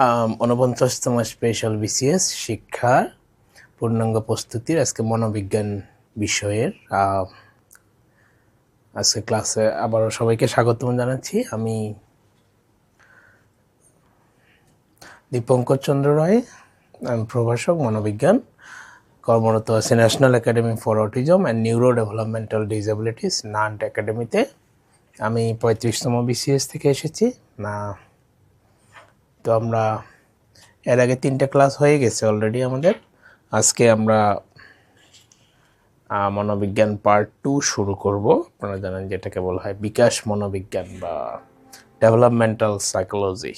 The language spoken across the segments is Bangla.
49তম স্পেশাল বিসিএস শিক্ষার পূর্ণাঙ্গ প্রস্তুতির আজকে মনোবিজ্ঞান বিষয়ের আজকে ক্লাসে আবারও সবাইকে স্বাগতম জানাচ্ছি। আমি দীপঙ্কর চন্দ্র রায়, আমি প্রভাষক মনোবিজ্ঞান, কর্মরত আছি national academy for autism and neuro developmental disabilities নান্ট একাডেমিতে। আমি 35তম বিসিএস থেকে এসেছি না। তো আমরা এর আগে 3টে ক্লাস হয়ে গেছে অলরেডি আমাদের। আজকে আমরা মনোবিজ্ঞান পার্ট 2 শুরু করব। আপনারা জানেন যেটাকে বলা হয় বিকাশ মনোবিজ্ঞান বা ডেভেলপমেন্টাল সাইকোলজি।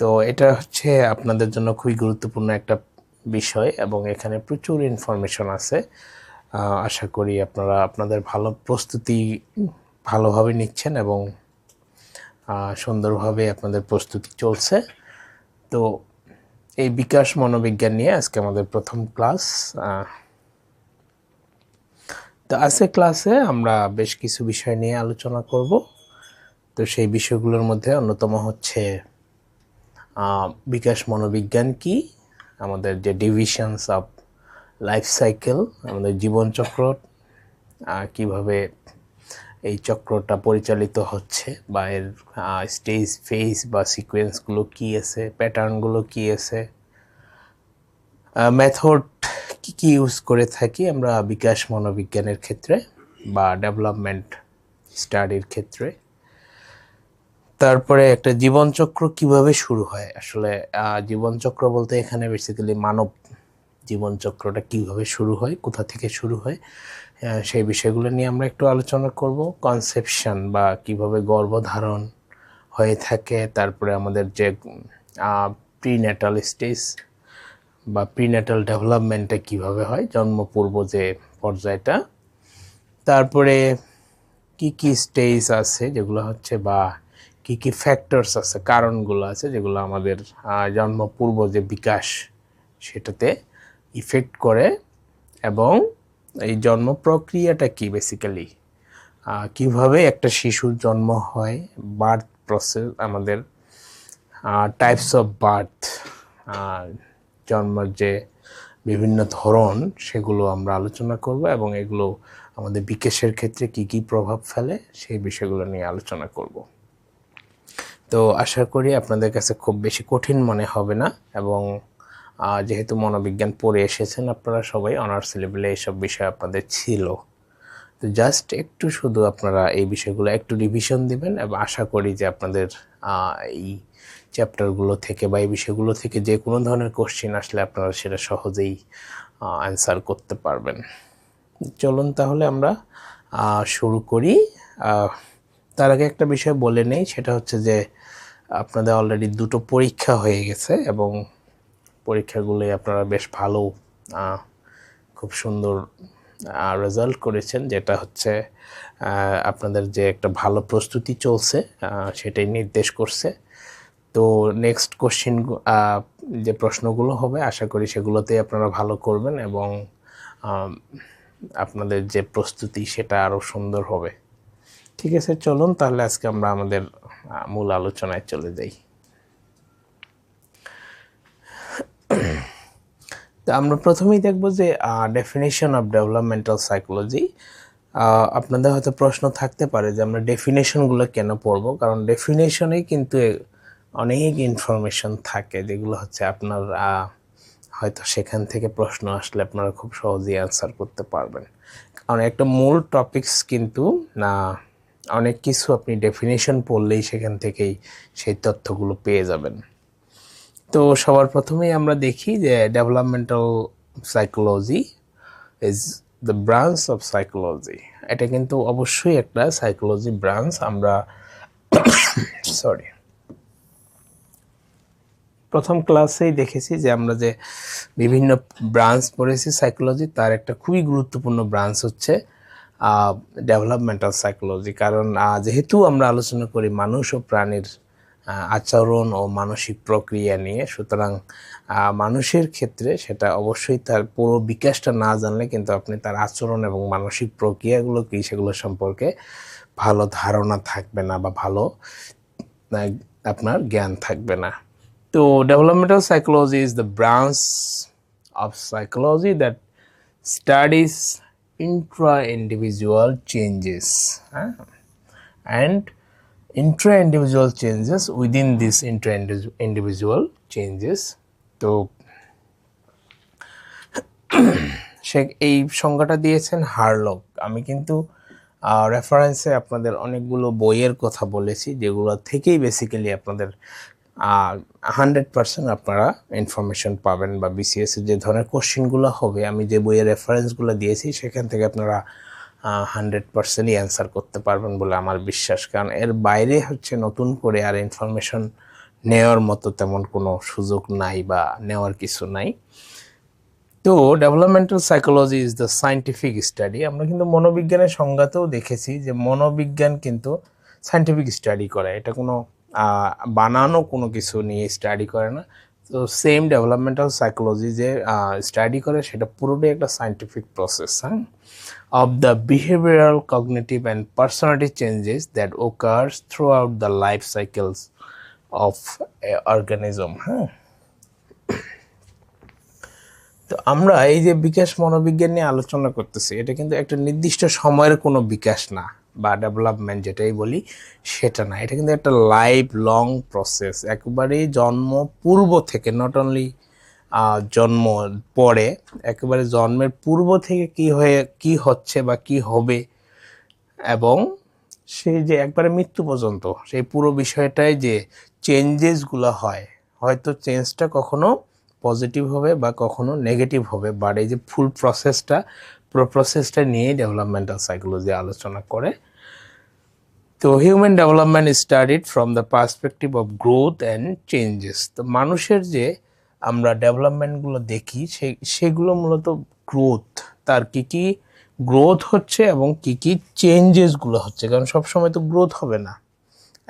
তো এটা হচ্ছে আপনাদের জন্য খুবই গুরুত্বপূর্ণ একটা বিষয় এবং এখানে প্রচুর ইনফরমেশন আছে। আশা করি আপনারা আপনাদের প্রস্তুতি ভালোভাবে নিচ্ছেন এবং সুন্দরভাবে আপনাদের প্রস্তুতি চলছে। তো এই বিকাশ মনোবিজ্ঞান নিয়ে আজকে আমাদের প্রথম ক্লাস। তো আজকে ক্লাসে আমরা বেশ কিছু বিষয় নিয়ে আলোচনা করব। তো সেই বিষয়গুলোর মধ্যে অন্যতম হচ্ছে বিকাশ মনোবিজ্ঞান কি, আমাদের যে ডিভিশনস অফ লাইফ সাইকেল, আমাদের জীবনচক্র কিভাবে এই চক্রটা পরিচালিত হচ্ছে বা এর স্টেজ ফেজ বা সিকোয়েন্সগুলো কী আছে, প্যাটার্নগুলো কী আছে, মেথড কী ইউজ করে থাকি আমরা বিকাশ মনোবিজ্ঞানের ক্ষেত্রে বা ডেভেলপমেন্ট স্টাডির ক্ষেত্রে। তারপরে একটা জীবনচক্র কিভাবে শুরু হয়। আসলে জীবনচক্র বলতে এখানে বেসিক্যালি মানব জীবনচক্রটা কিভাবে শুরু হয়, কোথা থেকে শুরু হয়, সেই বিষয়গুলো নিয়ে আমরা একটু আলোচনা করব। কনসেপশন বা কিভাবে গর্ভধারণ হয়ে থাকে, তারপরে আমাদের যে প্রিন্যাটাল স্টেজ বা প্রিন্যাটাল ডেভেলপমেন্টটা কিভাবে হয়, জন্মপূর্ব যে পর্যায়টা, তারপরে কি কি স্টেজ আছে যেগুলো হচ্ছে বা কি কি ফ্যাক্টরস আছে, কারণগুলো আছে যেগুলো আমাদের জন্মপূর্ব যে বিকাশ সেটাতে ইফেক্ট করে, এবং এই জন্ম প্রক্রিয়াটা কি বেসিক্যালি কিভাবে একটা শিশুর জন্ম হয়, বার্থ প্রসেস, আমাদের টাইপস অফ বার্থ, জন্মের যে বিভিন্ন ধরন সেগুলো আমরা আলোচনা করব এবং এগুলো আমাদের বিকাশের ক্ষেত্রে কি কি প্রভাব ফেলে সেই বিষয়গুলো নিয়ে আলোচনা করব। তো আশা করি আপনাদের কাছে খুব বেশি কঠিন মনে হবে না, এবং যেহেতু মনোবিজ্ঞান পড়ে এসেছেন আপনারা সবাই, অনার্স লেভেলে এইসব বিষয় আপনাদের ছিল, তো জাস্ট একটু শুধু আপনারা এই বিষয়গুলো একটু রিভিশন দিবেন এবং আশা করি যে আপনাদের এই চ্যাপ্টারগুলো থেকে বা এই বিষয়গুলো থেকে যে কোনো ধরনের কোশ্চেন আসলে আপনারা সেটা সহজেই অ্যান্সার করতে পারবেন। চলুন তাহলে আমরা শুরু করি। তার আগে একটা বিষয় বলে নেই, সেটা হচ্ছে যে আপনাদের অলরেডি 2টো পরীক্ষা হয়ে গেছে এবং পরীক্ষাগুলোই আপনারা বেশ ভালো, খুব সুন্দর রেজাল্ট করেছেন, যেটা হচ্ছে আপনাদের যে একটা ভালো প্রস্তুতি চলছে সেটাই নির্দেশ করছে। তো নেক্সট কোশ্চেন যে প্রশ্নগুলো হবে আশা করি সেগুলোতেই আপনারা ভালো করবেন এবং আপনাদের যে প্রস্তুতি সেটা আরও সুন্দর হবে। ঠিক আছে, চলুন তাহলে আজকে আমরা আমাদের মূল আলোচনায় চলে যাই। তো আমরা প্রথমেই দেখব যে ডেফিনেশন অফ ডেভেলপমেন্টাল সাইকোলজি। আপনাদের হয়তো প্রশ্ন থাকতে পারে যে আমরা ডেফিনেশনগুলো কেন পড়ব, কারণ ডেফিনেশনেই কিন্তু অনেক ইনফরমেশন থাকে যেগুলো হচ্ছে আপনার হয়তো সেখান থেকে প্রশ্ন আসলে আপনারা খুব সহজেই অ্যান্সার করতে পারবেন, কারণ একটা মূল টপিকস কিন্তু না, অনেক কিছু আপনি ডেফিনেশন পড়লেই সেখান থেকেই সেই তথ্যগুলো পেয়ে যাবেন। তো সবার প্রথমেই আমরা দেখি যে developmental psychology is the branch of psychology. এটা কিন্তু অবশ্যই একটা সাইকোলজি ব্রাঞ্চ। আমরা প্রথম ক্লাসেই দেখেছি যে আমরা যে বিভিন্ন ব্রাঞ্চ পড়েছি সাইকোলজি, তার একটা খুবই গুরুত্বপূর্ণ ব্রাঞ্চ হচ্ছে ডেভেলপমেন্টাল সাইকোলজি। কারণ যেহেতু আমরা আলোচনা করি মানুষ ও প্রাণীর আচরণ ও মানসিক প্রক্রিয়া নিয়ে, সুতরাং মানুষের ক্ষেত্রে সেটা অবশ্যই তার পুরো বিকাশটা না জানলে কিন্তু আপনি তার আচরণ এবং মানসিক প্রক্রিয়াগুলো কী সেগুলো সম্পর্কে ভালো ধারণা থাকবে না বা ভালো আপনার জ্ঞান থাকবে না। তো developmental psychology is the branch of psychology that studies intra-individual changes and intra-individual changes within these intra-individual changes. তো সে এই সংজ্ঞাটা দিয়েছেন হারলক। আমি কিন্তু রেফারেন্সে আপনাদের অনেকগুলো বইয়ের কথা বলেছি, যেগুলো থেকেই বেসিক্যালি আপনাদের 100% আপনারা ইনফরমেশন পাবেন, বা বিসিএস যে ধরনের কোশ্চেনগুলো হবে আমি যে বইয়ের রেফারেন্সগুলো দিয়েছি সেখান থেকে আপনারা 100%ই অ্যান্সার করতে পারবেন বলে আমার বিশ্বাস। কারণ এর বাইরে হচ্ছে নতুন করে আর ইনফরমেশন নেওয়ার মতো তেমন কোনো সুযোগ নাই বা নেওয়ার কিছু নাই। তো developmental psychology is the scientific study. আমরা কিন্তু মনোবিজ্ঞানের সংজ্ঞাতেও দেখেছি যে মনোবিজ্ঞান কিন্তু সায়েন্টিফিক স্টাডি করে, এটা কোনো বানানো কোনো কিছু নিয়ে স্টাডি করে না। তো সেম ডেভেলপমেন্টাল সাইকোলজি যে স্টাডি করে সেটা পুরোটাই একটা scientific process of the behavioral, cognitive and personality changes that occurs throughout the life cycles of a organism. তো আমরা এই যে বিকাশ মনোবিজ্ঞান নিয়ে আলোচনা করতেছি, এটা কিন্তু একটা নির্দিষ্ট সময়ের কোনো বিকাশ না বা ডেভেলপমেন্ট যেটাই বলি সেটা না। এটা কিন্তু একটা লাইফ লং প্রসেস, একেবারেই জন্ম পূর্ব থেকে, নট অনলি জন্ম পরে, একেবারে জন্মের পূর্ব থেকে কি হচ্ছে বা কি হবে এবং সেই যে একবারে মৃত্যু পর্যন্ত সেই পুরো বিষয়টাই যে চেঞ্জেসগুলো হয়, হয়তো চেঞ্জটা কখনো পজিটিভ হবে বা কখনো নেগেটিভ হবে, বাট এই যে ফুল প্রসেসটা নিয়েই ডেভেলপমেন্টাল সাইকোলজি আলোচনা করে। তো human development studied from the perspective of growth and changes. তো মানুষের যে আমরা ডেভেলপমেন্টগুলো দেখি সেগুলো মূলত গ্রোথ, তার কি গ্রোথ হচ্ছে এবং কি চেঞ্জেসগুলো হচ্ছে। কারণ সবসময় তো গ্রোথ হবে না,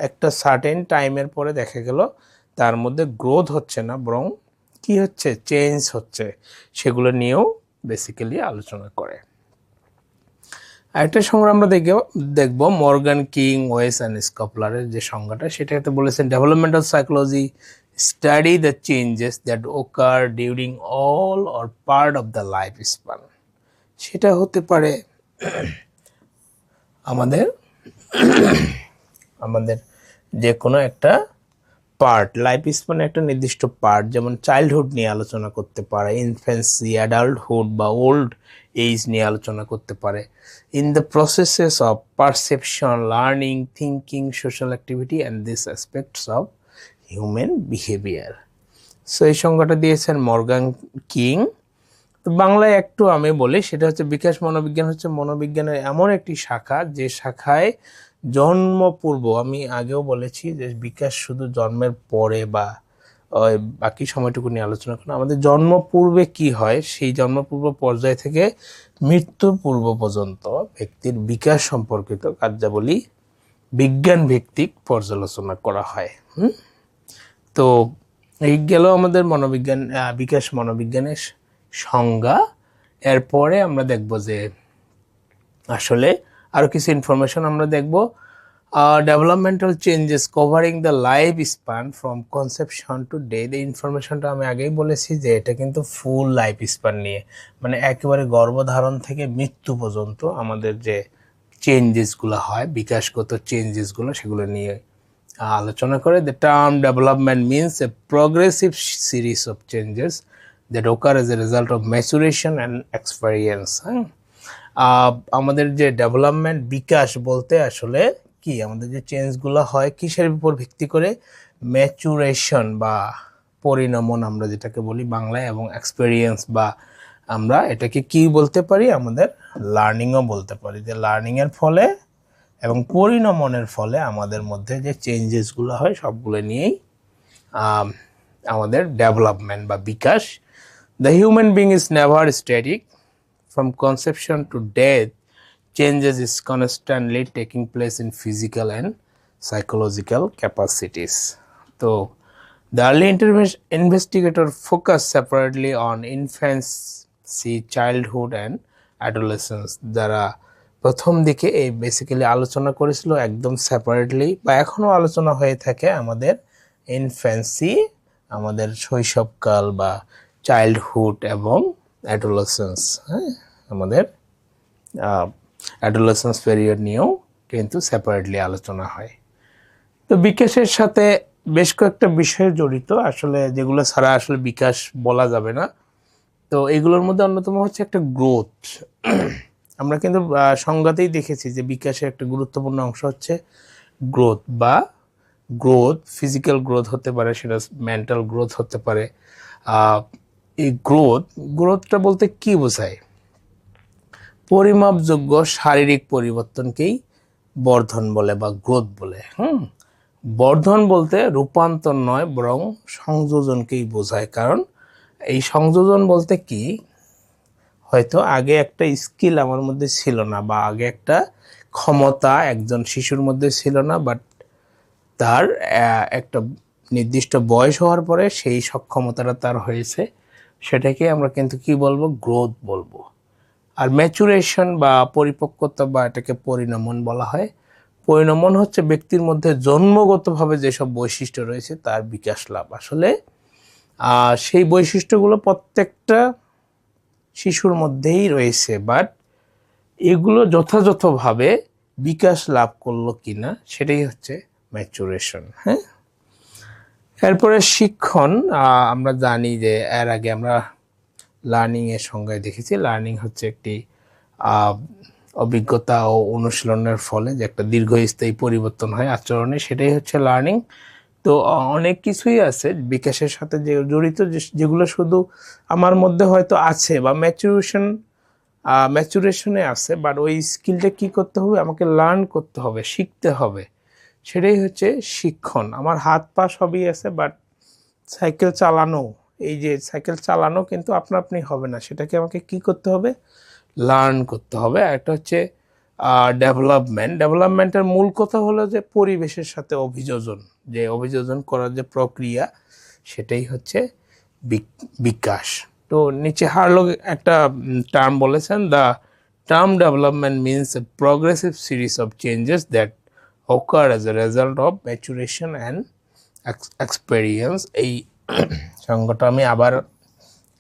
একটা সার্টেন টাইমের পরে দেখা গেল তার মধ্যে গ্রোথ হচ্ছে না, বরং কি হচ্ছে, চেঞ্জ হচ্ছে, সেগুলো নিয়েও বেসিক্যালি আলোচনা করে। আরেকটা সংজ্ঞা আমরা দেখব মর্গান কিং, ওয়েস অ্যান্ড স্কপলারের যে সংজ্ঞাটা, সেটাতে বলেছেন developmental psychology study the changes that occur during all or part of the life span. সেটা হতে পারে আমাদের যে কোনো একটা পার্ট, লাইফ স্পানে একটা নির্দিষ্ট পার্ট, যেমন চাইল্ডহুড নিয়ে আলোচনা করতে পারে, ইনফ্যান্সি, অ্যাডাল্টহুড বা ওল্ড এজ নিয়ে আলোচনা করতে পারে, in the processes of perception, learning, thinking, social activity and this aspects of human behaviour. So এই সংজ্ঞাটা দিয়েছেন মর্গান কিং। তো বাংলায় একটু আমি বলি, সেটা হচ্ছে বিকাশ মনোবিজ্ঞান হচ্ছে মনোবিজ্ঞানের এমন একটি শাখা যে শাখায় জন্মপূর্ব, আমি আগেও বলেছি যে বিকাশ শুধু জন্মের পরে বা বাকি সময়টুকু নিয়ে আলোচনা করা, আমাদের জন্ম পূর্বে কি হয় সেই জন্মপূর্ব পর্যায় থেকে মৃত্যু পূর্ব পর্যন্ত ব্যক্তির বিকাশ সম্পর্কিত কার্যাবলী বিজ্ঞান ভিত্তিক পর্যালোচনা করা হয়। তো এই গেল আমাদের মনোবিজ্ঞান, বিকাশ মনোবিজ্ঞানের সংজ্ঞা। এরপরে আমরা দেখব যে আসলে আরও কিছু ইনফরমেশন আমরা দেখব। Developmental changes covering the life span from conception to death. এই ইনফরমেশনটা আমি আগেই বলেছি যে এটা কিন্তু ফুল লাইফ স্পান নিয়ে, মানে একেবারে গর্ভধারণ থেকে মৃত্যু পর্যন্ত আমাদের যে চেঞ্জেসগুলো হয়, বিকাশগত চেঞ্জেসগুলো, সেগুলো নিয়ে আলোচনা করে। The term development means a progressive series of changes that occur as a result of maturation and experience. আমাদের যে ডেভেলপমেন্ট, বিকাশ বলতে আসলে কি, আমাদের যে চেঞ্জগুলো হয় কিসের উপর ভিত্তি করে, ম্যাচুরেশন বা পরিণমন আমরা যেটাকে বলি বাংলায়, এবং এক্সপেরিয়েন্স বা আমরা এটাকে কি বলতে পারি, আমাদের লার্নিংও বলতে পারি, যে লার্নিংয়ের ফলে এবং পরিণমনের ফলে আমাদের মধ্যে যে চেঞ্জেসগুলো হয় সবগুলো নিয়েই আমাদের ডেভেলপমেন্ট বা বিকাশ। The human being is never static. From conception to death, changes is constantly taking place in physical and psychological capacities. So, the early investigator focused separately on infancy, childhood and adolescence. যারা প্রথম দিকে এই বেসিক্যালি আলোচনা করেছিল একদম সেপারেটলি, বা এখনও আলোচনা হয়ে থাকে আমাদের ইনফ্যান্সি, আমাদের শৈশবকাল বা চাইল্ডহুড এবং অ্যাডোলেসেন্স, হ্যাঁ, আমাদের অ্যাডোলেসেন্স পিরিয়ড নিয়েও কিন্তু সেপারেটলি আলোচনা হয়। তো বিকাশের সাথে বেশ কয়েকটা বিষয় জড়িত, আসলে যেগুলো ছাড়া আসলে বিকাশ বলা যাবে না। তো এগুলোর মধ্যে অন্যতম হচ্ছে একটা গ্রোথ। আমরা কিন্তু সংজ্ঞাতেই দেখেছি যে বিকাশের একটা গুরুত্বপূর্ণ অংশ হচ্ছে গ্রোথ, বা গ্রোথ ফিজিক্যাল গ্রোথ হতে পারে, সেটা মেন্টাল গ্রোথ হতে পারে। এই গ্রোথটা বলতে কি বোঝায়? পরিমাপযোগ্য শারীরিক পরিবর্তনকেই বর্ধন বলে বা গ্রোথ বলে। বর্ধন বলতে রূপান্তর নয়, বরং সংযোজনকেই বোঝায়। কারণ এই সংযোজন বলতে কি, হয়তো আগে একটা স্কিল আমার মধ্যে ছিল না, বা আগে একটা ক্ষমতা একজন শিশুর মধ্যে ছিল না, বাট তার একটা নির্দিষ্ট বয়স হওয়ার পরে সেই সক্ষমতাটা তার হয়েছে, সেটাকে আমরা কিন্তু কি বলবো? গ্রোথ বলবো। আর ম্যাচুরেশন বা পরিপক্কতা, বা এটাকে পরিণমন বলা হয়। পরিণমন হচ্ছে ব্যক্তির মধ্যে জন্মগতভাবে যেসব বৈশিষ্ট্য রয়েছে তার বিকাশ লাভ। আসলে সেই বৈশিষ্ট্যগুলো প্রত্যেকটা শিশুর মধ্যেই রয়েছে, বাট এগুলো যথাযথভাবে বিকাশ লাভ করলো কিনা সেটাই হচ্ছে ম্যাচুরেশন। হ্যাঁ, এরপরে শিক্ষণ। আমরা জানি যে এর আগে আমরা লার্নিং এর সংজ্ঞায় দেখেছি, লার্নিং হচ্ছে একটি অভিজ্ঞতা ও অনুশীলনের ফলে যে একটা দীর্ঘস্থায়ী পরিবর্তন হয় আচরণে, সেটাই হচ্ছে লার্নিং। তো অনেক কিছুই আছে বিকাশের সাথে যে জড়িত, যেগুলো শুধু আমার মধ্যে হয়তো আছে বা ম্যাচুরেশনে আছে, বাট ওই স্কিলটা কি করতে হবে? আমাকে লার্ন করতে হবে, শিখতে হবে। সেটাই হচ্ছে শিক্ষণ। আমার হাত পা সবই আছে, বাট সাইকেল চালানো, এই যে সাইকেল চালানো কিন্তু আপনা আপনি হবে না, সেটাকে আমাকে কি করতে হবে? লার্ন করতে হবে। একটা হচ্ছে ডেভেলপমেন্টের মূল কথা হলো যে পরিবেশের সাথে অভিযোজন, যে অভিযোজন করার যে প্রক্রিয়া, সেটাই হচ্ছে বিকাশ। তো নিচে হার্লক একটা টার্ম বলেছেন, the term development means a progressive series of changes that occur as a result of maturation and experience। এই সংজ্ঞাটা আমি আবার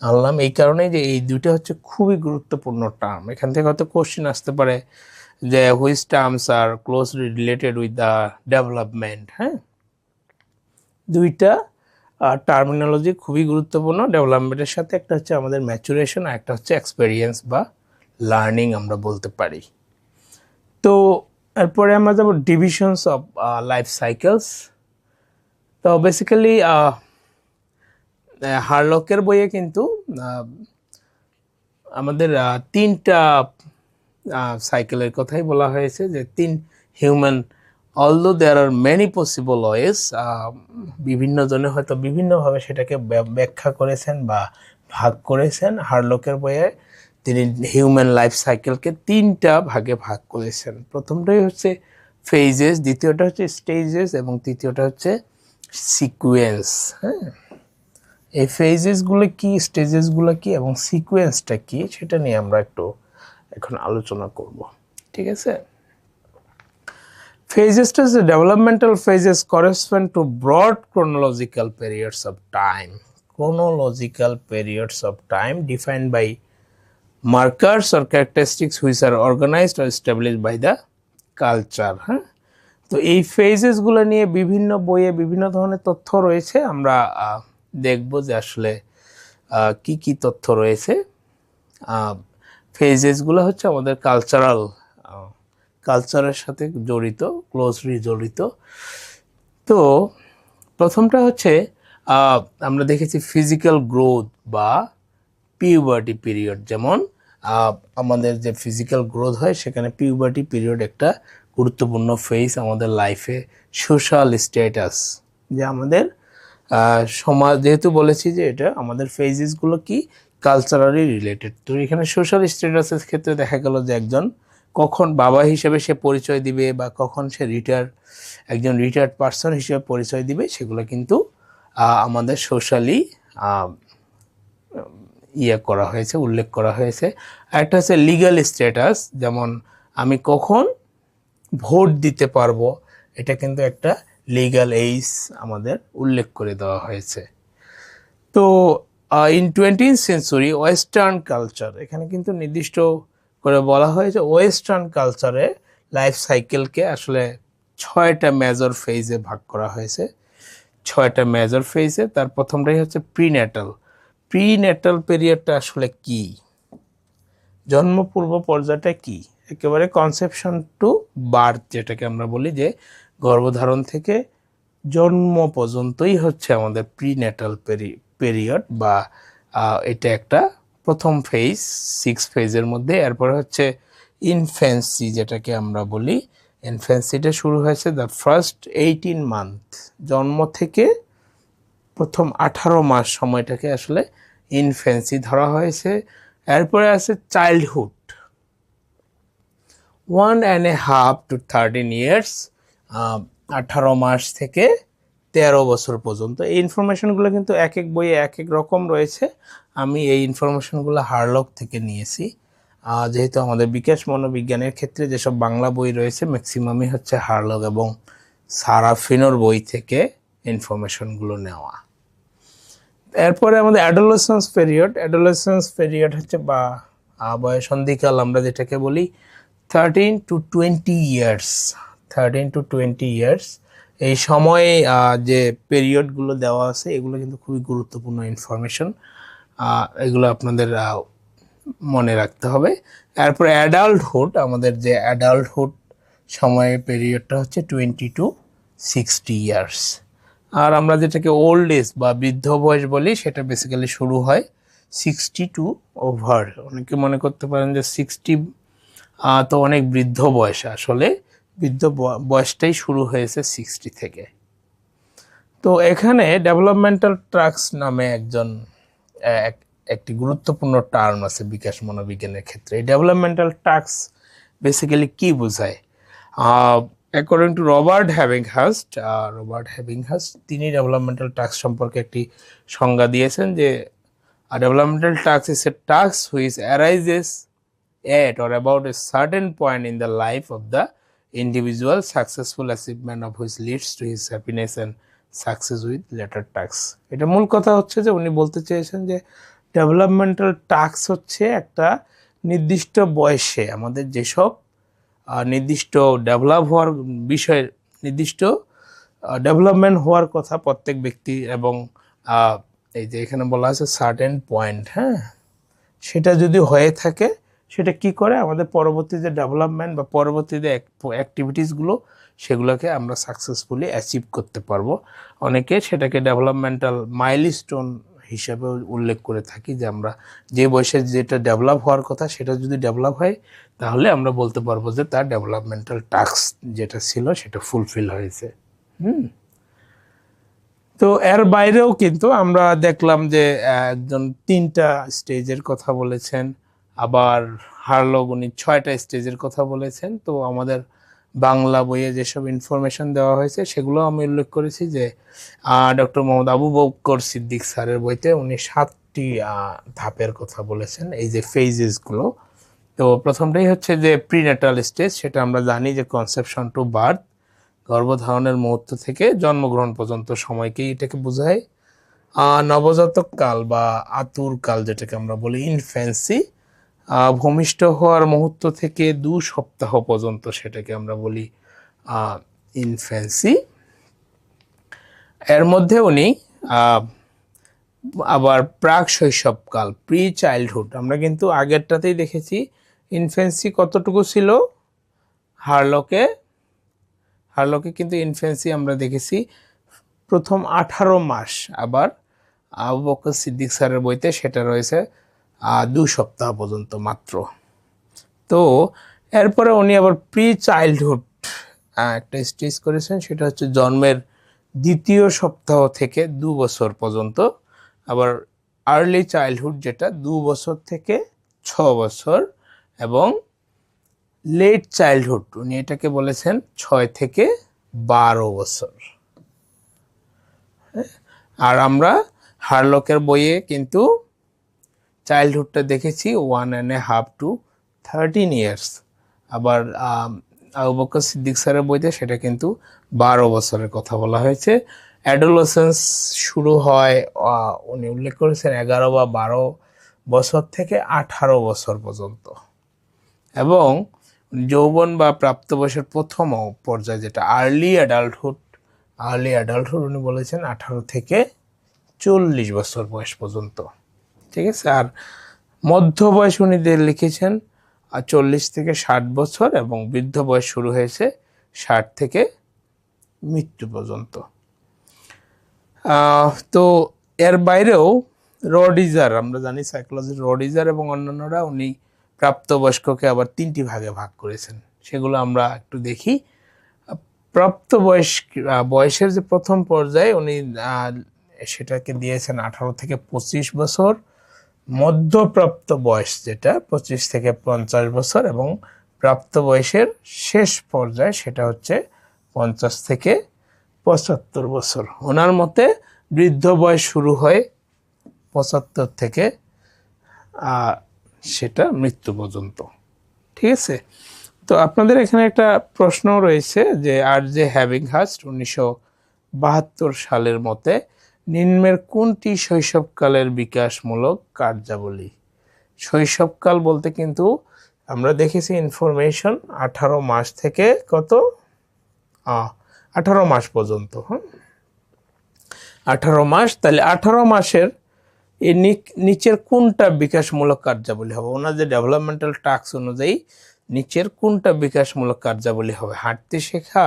আনলাম এই কারণে যে এই দুইটা হচ্ছে খুবই গুরুত্বপূর্ণ টার্ম। এখান থেকে হয়তো কোশ্চেন আসতে পারে যে which terms are closely related with the development. হ্যাঁ, দুইটা টার্মিনোলজি খুবই গুরুত্বপূর্ণ ডেভেলপমেন্টের সাথে। একটা হচ্ছে আমাদের ম্যাচুরেশন, আর একটা হচ্ছে এক্সপেরিয়েন্স বা লার্নিং আমরা বলতে পারি। তো এরপরে আমরা যাব ডিভিশনস অফ লাইফ সাইকেলস। তো বেসিক্যালি হার্লকের বইয়ে কিন্তু আমাদের তিনটা সাইকেলের কথাই বলা হয়েছে, যে human, although there are many possible ways, বিভিন্ন জনে হয়তো বিভিন্নভাবে সেটাকে ব্যাখ্যা করেছেন বা ভাগ করেছেন। হার্লকের বইয়ে তিনি হিউম্যান লাইফ সাইকেলকে তিনটা ভাগে ভাগ করেছেন। প্রথমটাই হচ্ছে ফেজেস, দ্বিতীয়টা হচ্ছে স্টেজেস, এবং তৃতীয়টা হচ্ছে সিকুয়েন্স। হ্যাঁ, এই ফেজেসগুলো কি, স্টেজেসগুলো কি, এবং সিকুয়েন্সটা কি, সেটা নিয়ে আমরা একটু এখন আলোচনা করব। ঠিক আছে? Phases as developmental phases correspond to broad chronological periods of time. Chronological periods of time defined by markers or characteristics which are organized or established by the culture. হ্যাঁ, তো এই ফেজেসগুলো নিয়ে বিভিন্ন বইয়ে বিভিন্ন ধরনের তথ্য রয়েছে। আমরা দেখব যে আসলে কি কি তথ্য রয়েছে। ফেজেসগুলো হচ্ছে আমাদের কালচারের সাথে জড়িত, ক্লোজলি জড়িত। তো প্রথমটা হচ্ছে আমরা দেখেছি ফিজিক্যাল গ্রোথ বা পিউবার্টি পিরিয়ড। যেমন আমাদের যে ফিজিক্যাল গ্রোথ হয়, সেখানে পিউবার্টি পিরিয়ড একটা গুরুত্বপূর্ণ ফেজ আমাদের লাইফে। সোশ্যাল স্ট্যাটাস, যে আমাদের সমাজ, যেহেতু বলেছি যে এটা আমাদের ফেজেসগুলো কি কালচারালি রিলেটেড। তো এখানে সোশ্যাল স্ট্যাটাসের ক্ষেত্রে দেখা গেল যে একজন কখন বাবা হিসেবে সে পরিচয় দিবে, বা কখন সে একজন রিটায়ার্ড পার্সন হিসেবে পরিচয় দিবে, সেগুলো কিন্তু আমাদের সোশ্যালি করা হয়েছে, উল্লেখ করা হয়েছে। আরেকটা হচ্ছে লিগ্যাল স্ট্যাটাস, যেমন আমি কখন ভোট দিতে পারবো, এটা কিন্তু একটা লিগ্যাল এজ আমাদের উল্লেখ করে দেওয়া হয়েছে। তো in 20th century western culture, এখানে কিন্তু নির্দিষ্ট করে বলা হয়েছে ওয়েস্টার্ন কালচারে লাইফ সাইকেলকে আসলে 6টা মেজর ফেজে ভাগ করা হয়েছে। 6টা মেজর ফেজে। তার প্রথমটাই হচ্ছে প্রিন্যাটাল। প্রিন্যাটাল পিরিয়ডটা আসলে কি, জন্মপূর্ব পর্যায়টা কি, একেবারে কনসেপশন টু বার্থ, যেটাকে আমরা বলি যে গর্ভধারণ থেকে জন্ম পর্যন্তই হচ্ছে আমাদের প্রিন্যাটাল পিরিয়ড, বা এটা একটা প্রথম ফেজ 6 ফেজের মধ্যে। এরপরে হচ্ছে ইনফ্যান্সি, যেটাকে আমরা বলি। ইনফ্যান্সিটা শুরু হয়েছে দ্য ফার্স্ট 18 মান্থ, জন্ম থেকে প্রথম 18 মাস সময়টাকে আসলে ইনফ্যান্সি ধরা হয়েছে। এরপরে আছে চাইল্ডহুড, 1.5 to 13 ইয়ার্স, 18 মাস থেকে 13 বছর পর্যন্ত। এই ইনফরমেশনগুলো কিন্তু এক এক বইয়ে এক এক রকম রয়েছে। আমি এই ইনফরমেশনগুলো হারলক থেকে নিয়েছি, যেহেতু আমাদের বিকাশ মনোবিজ্ঞানের ক্ষেত্রে যেসব বাংলা বই রয়েছে ম্যাক্সিমামই হচ্ছে হারলক এবং সারাফিনোর বই থেকে ইনফরমেশনগুলো নেওয়া। এরপরে আমাদের অ্যাডোলেসেন্স পিরিয়ড। অ্যাডোলেসেন্স পিরিয়ড হচ্ছে বা বয়সন্ধিকাল আমরা যেটাকে বলি, 13 to 20 ইয়ার্স। 13 to 20 ইয়ার্স এই সময়ে যে পিরিয়ডগুলো দেওয়া আছে এগুলো কিন্তু খুবই গুরুত্বপূর্ণ ইনফরমেশন, এগুলো আপনাদের মনে রাখতে হবে। এরপর অ্যাডাল্টহুড, আমাদের যে অ্যাডাল্টহুড সময়ের পিরিয়ডটা হচ্ছে 20 to 60 ইয়ার্স। আর আমরা যেটাকে ওল্ড এজ বা বৃদ্ধ বয়স বলি, সেটা বেসিক্যালি শুরু হয় 60 টু ওভার। অনেকে মনে করতে পারেন যে 60 তো অনেক বৃদ্ধ বয়স, আসলে বৃদ্ধ বয়সটাই শুরু হয়েছে 60 থেকে। তো এখানে ডেভেলপমেন্টাল ট্রাক্স নামে একটি গুরুত্বপূর্ণ টার্ম আছে বিকাশ মনোবিজ্ঞানের ক্ষেত্রে। এই ডেভেলপমেন্টাল ট্রাক্স বেসিক্যালি কি বোঝায়? অ্যাকর্ডিং টু রবার্ট হ্যাবিংহার্স্ট তিনি ডেভেলপমেন্টাল টাস্ক সম্পর্কে একটি সংজ্ঞা দিয়েছেন যে developmental task is a task which arises at or about a certain point in the life of the individual, successful achievement of which leads to his happiness and success with later tasks. এটা মূল কথা হচ্ছে যে উনি বলতে চেয়েছেন যে ডেভেলপমেন্টাল টাস্ক হচ্ছে একটা নির্দিষ্ট বয়সে আমাদের যেসব নির্দিষ্ট ডেভেলপ হওয়ার বিষয়ের, নির্দিষ্ট ডেভেলপমেন্ট হওয়ার কথা প্রত্যেক ব্যক্তি, এবং এই যে এখানে বলা আছে সার্টেন পয়েন্ট, হ্যাঁ, সেটা যদি হয়ে থাকে সেটা কি করে আমাদের পরবর্তী যে ডেভেলপমেন্ট বা পরবর্তী যে অ্যাক্টিভিটিসগুলো সেগুলোকে আমরা সাকসেসফুলি অ্যাচিভ করতে পারবো। অনেকে সেটাকে ডেভেলপমেন্টাল মাইলস্টোন হিসাবে উল্লেখ করে থাকি, যে আমরা যে বয়সে যেটা ডেভেলপ হওয়ার কথা সেটা যদি ডেভেলপ হয় তাহলে আমরা বলতে পারবো যে তার ডেভেলপমেন্টাল টাস্ক যেটা ছিল সেটা ফুলফিল হয়েছে। তো এর বাইরেও কিন্তু আমরা দেখলাম যে একজন 3টা স্টেজের কথা বলেছেন, আবার হারলক উনি 6টা স্টেজের কথা বলেছেন। তো আমাদের বাংলা বইয়ে যেসব ইনফরমেশন দেওয়া হয়েছে সেগুলো আমি উল্লেখ করেছি, যে ডক্টর মোহাম্মদ আবু বকর সিদ্দিক স্যারের বইতে উনি 7টি ধাপের কথা বলেছেন, এই যে ফেজেসগুলো। তো প্রথমটাই হচ্ছে যে প্রিন্যাটাল স্টেজ, সেটা আমরা জানি যে কনসেপশন টু বার্থ, গর্ভধারণের মুহূর্ত থেকে জন্মগ্রহণ পর্যন্ত সময়কেই এটাকে বোঝায়। নবজাতক কাল বা আতুর কাল যেটাকে আমরা বলি ইনফ্যান্সি, ভূমিষ্ঠ হওয়ার মুহূর্ত থেকে 2 সপ্তাহ পর্যন্ত সেটাকে আমরা বলি ইনফ্যান্সি। এর মধ্যে উনি আবার প্রাক শৈশবকাল, প্রি চাইল্ডহুড, আমরা কিন্তু আগেরটাতেই দেখেছি ইনফ্যান্সি কতটুকু ছিল। হারলকে কিন্তু ইনফ্যান্সি আমরা দেখেছি প্রথম 18 মাস, আবার আবু বকর সিদ্দিক স্যারের বইতে সেটা রয়েছে 2 সপ্তাহ পর্যন্ত মাত্র। তো এরপরে উনি আবার প্রি চাইল্ডহুড একটা স্টেজ করেছেন, সেটা হচ্ছে জন্মের 2য় সপ্তাহ থেকে 2 বছর পর্যন্ত। আবার আর্লি চাইল্ডহুড যেটা 2 বছর থেকে 6 বছর, এবং লেট চাইল্ডহুড উনি এটাকে বলেছেন 6 থেকে 12 বছর। আর আমরা হারলকের বইয়ে কিন্তু চাইল্ডহুডটা দেখেছি 1.5 to 13 ইয়ার্স, আবার আবু বকর সিদ্দিক স্যারের বইতে সেটা কিন্তু 12 বছরের কথা বলা হয়েছে। অ্যাডোলেসেন্স শুরু হয় উনি উল্লেখ করেছেন 11 বা 12 বছর থেকে 18 বছর পর্যন্ত, এবং যৌবন বা প্রাপ্তবয়সের প্রথম পর্যায়ে যেটা আর্লি অ্যাডাল্টহুড উনি বলেছেন 18 থেকে 40 বছর বয়স পর্যন্ত, ঠিক আছে। আর মধ্য বয়স উনি লিখেছেন 40 থেকে 60 বছর, এবং বৃদ্ধ বয়স শুরু হয়েছে 60 থেকে মৃত্যু পর্যন্ত। তো এর বাইরেও রডিজার, আমরা জানি সাইকোলজি, রডিজার এবং অন্যান্যরা উনি প্রাপ্তবয়স্ককে আবার 3টি ভাগে ভাগ করেছেন, সেগুলো আমরা একটু দেখি। বয়সের যে প্রথম পর্যায়ে উনি সেটাকে দিয়েছেন 18 থেকে 25 বছর, মধ্যপ্রাপ্ত বয়স যেটা 25 থেকে 50 বছর, এবং প্রাপ্ত বয়সের শেষ পর্যায়ে সেটা হচ্ছে 50 থেকে 75 বছর। ওনার মতে বৃদ্ধ বয়স শুরু হয় 75 থেকে সেটা মৃত্যু পর্যন্ত, ঠিক আছে। তো আপনাদের এখানে একটা প্রশ্ন রয়েছে যে আর.জে হ্যাবিংহার্স্ট 1972 সালের মতে নিম্নের কোনটি শৈশবকালের বিকাশমূলক কার্যাবলী? শৈশবকাল বলতে কিন্তু আমরা দেখেছি ইনফরমেশন 18 মাস থেকে কত 18 মাস পর্যন্ত, 18 মাস। তাহলে 18 মাসের এই নিচের কোনটা বিকাশমূলক কার্যাবলী হবে? ওনার যে ডেভেলপমেন্টাল টাস্ক অনুযায়ী নিচের কোনটা বিকাশমূলক কার্যাবলী হবে? হাঁটতে শেখা,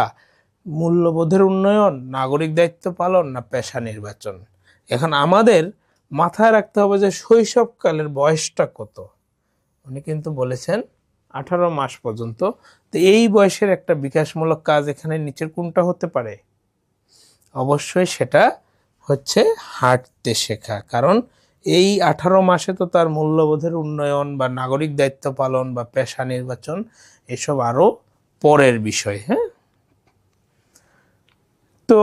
মূল্যবোধের উন্নয়ন, নাগরিক দায়িত্ব পালন, না পেশা নির্বাচন? এখন আমাদের মাথায় রাখতে হবে যে শৈশবকালের বয়সটা কত। উনি কিন্তু বলেছেন 18 মাস পর্যন্ত। তো এই বয়সের একটা বিকাশমূলক কাজ এখানে নিচের কোনটা হতে পারে? অবশ্যই সেটা হচ্ছে হাঁটতে শেখা, কারণ এই 18 মাসে তো তার মূল্যবোধের উন্নয়ন বা নাগরিক দায়িত্ব পালন বা পেশা নির্বাচন এসব আরো পরের বিষয়। হ্যাঁ, তো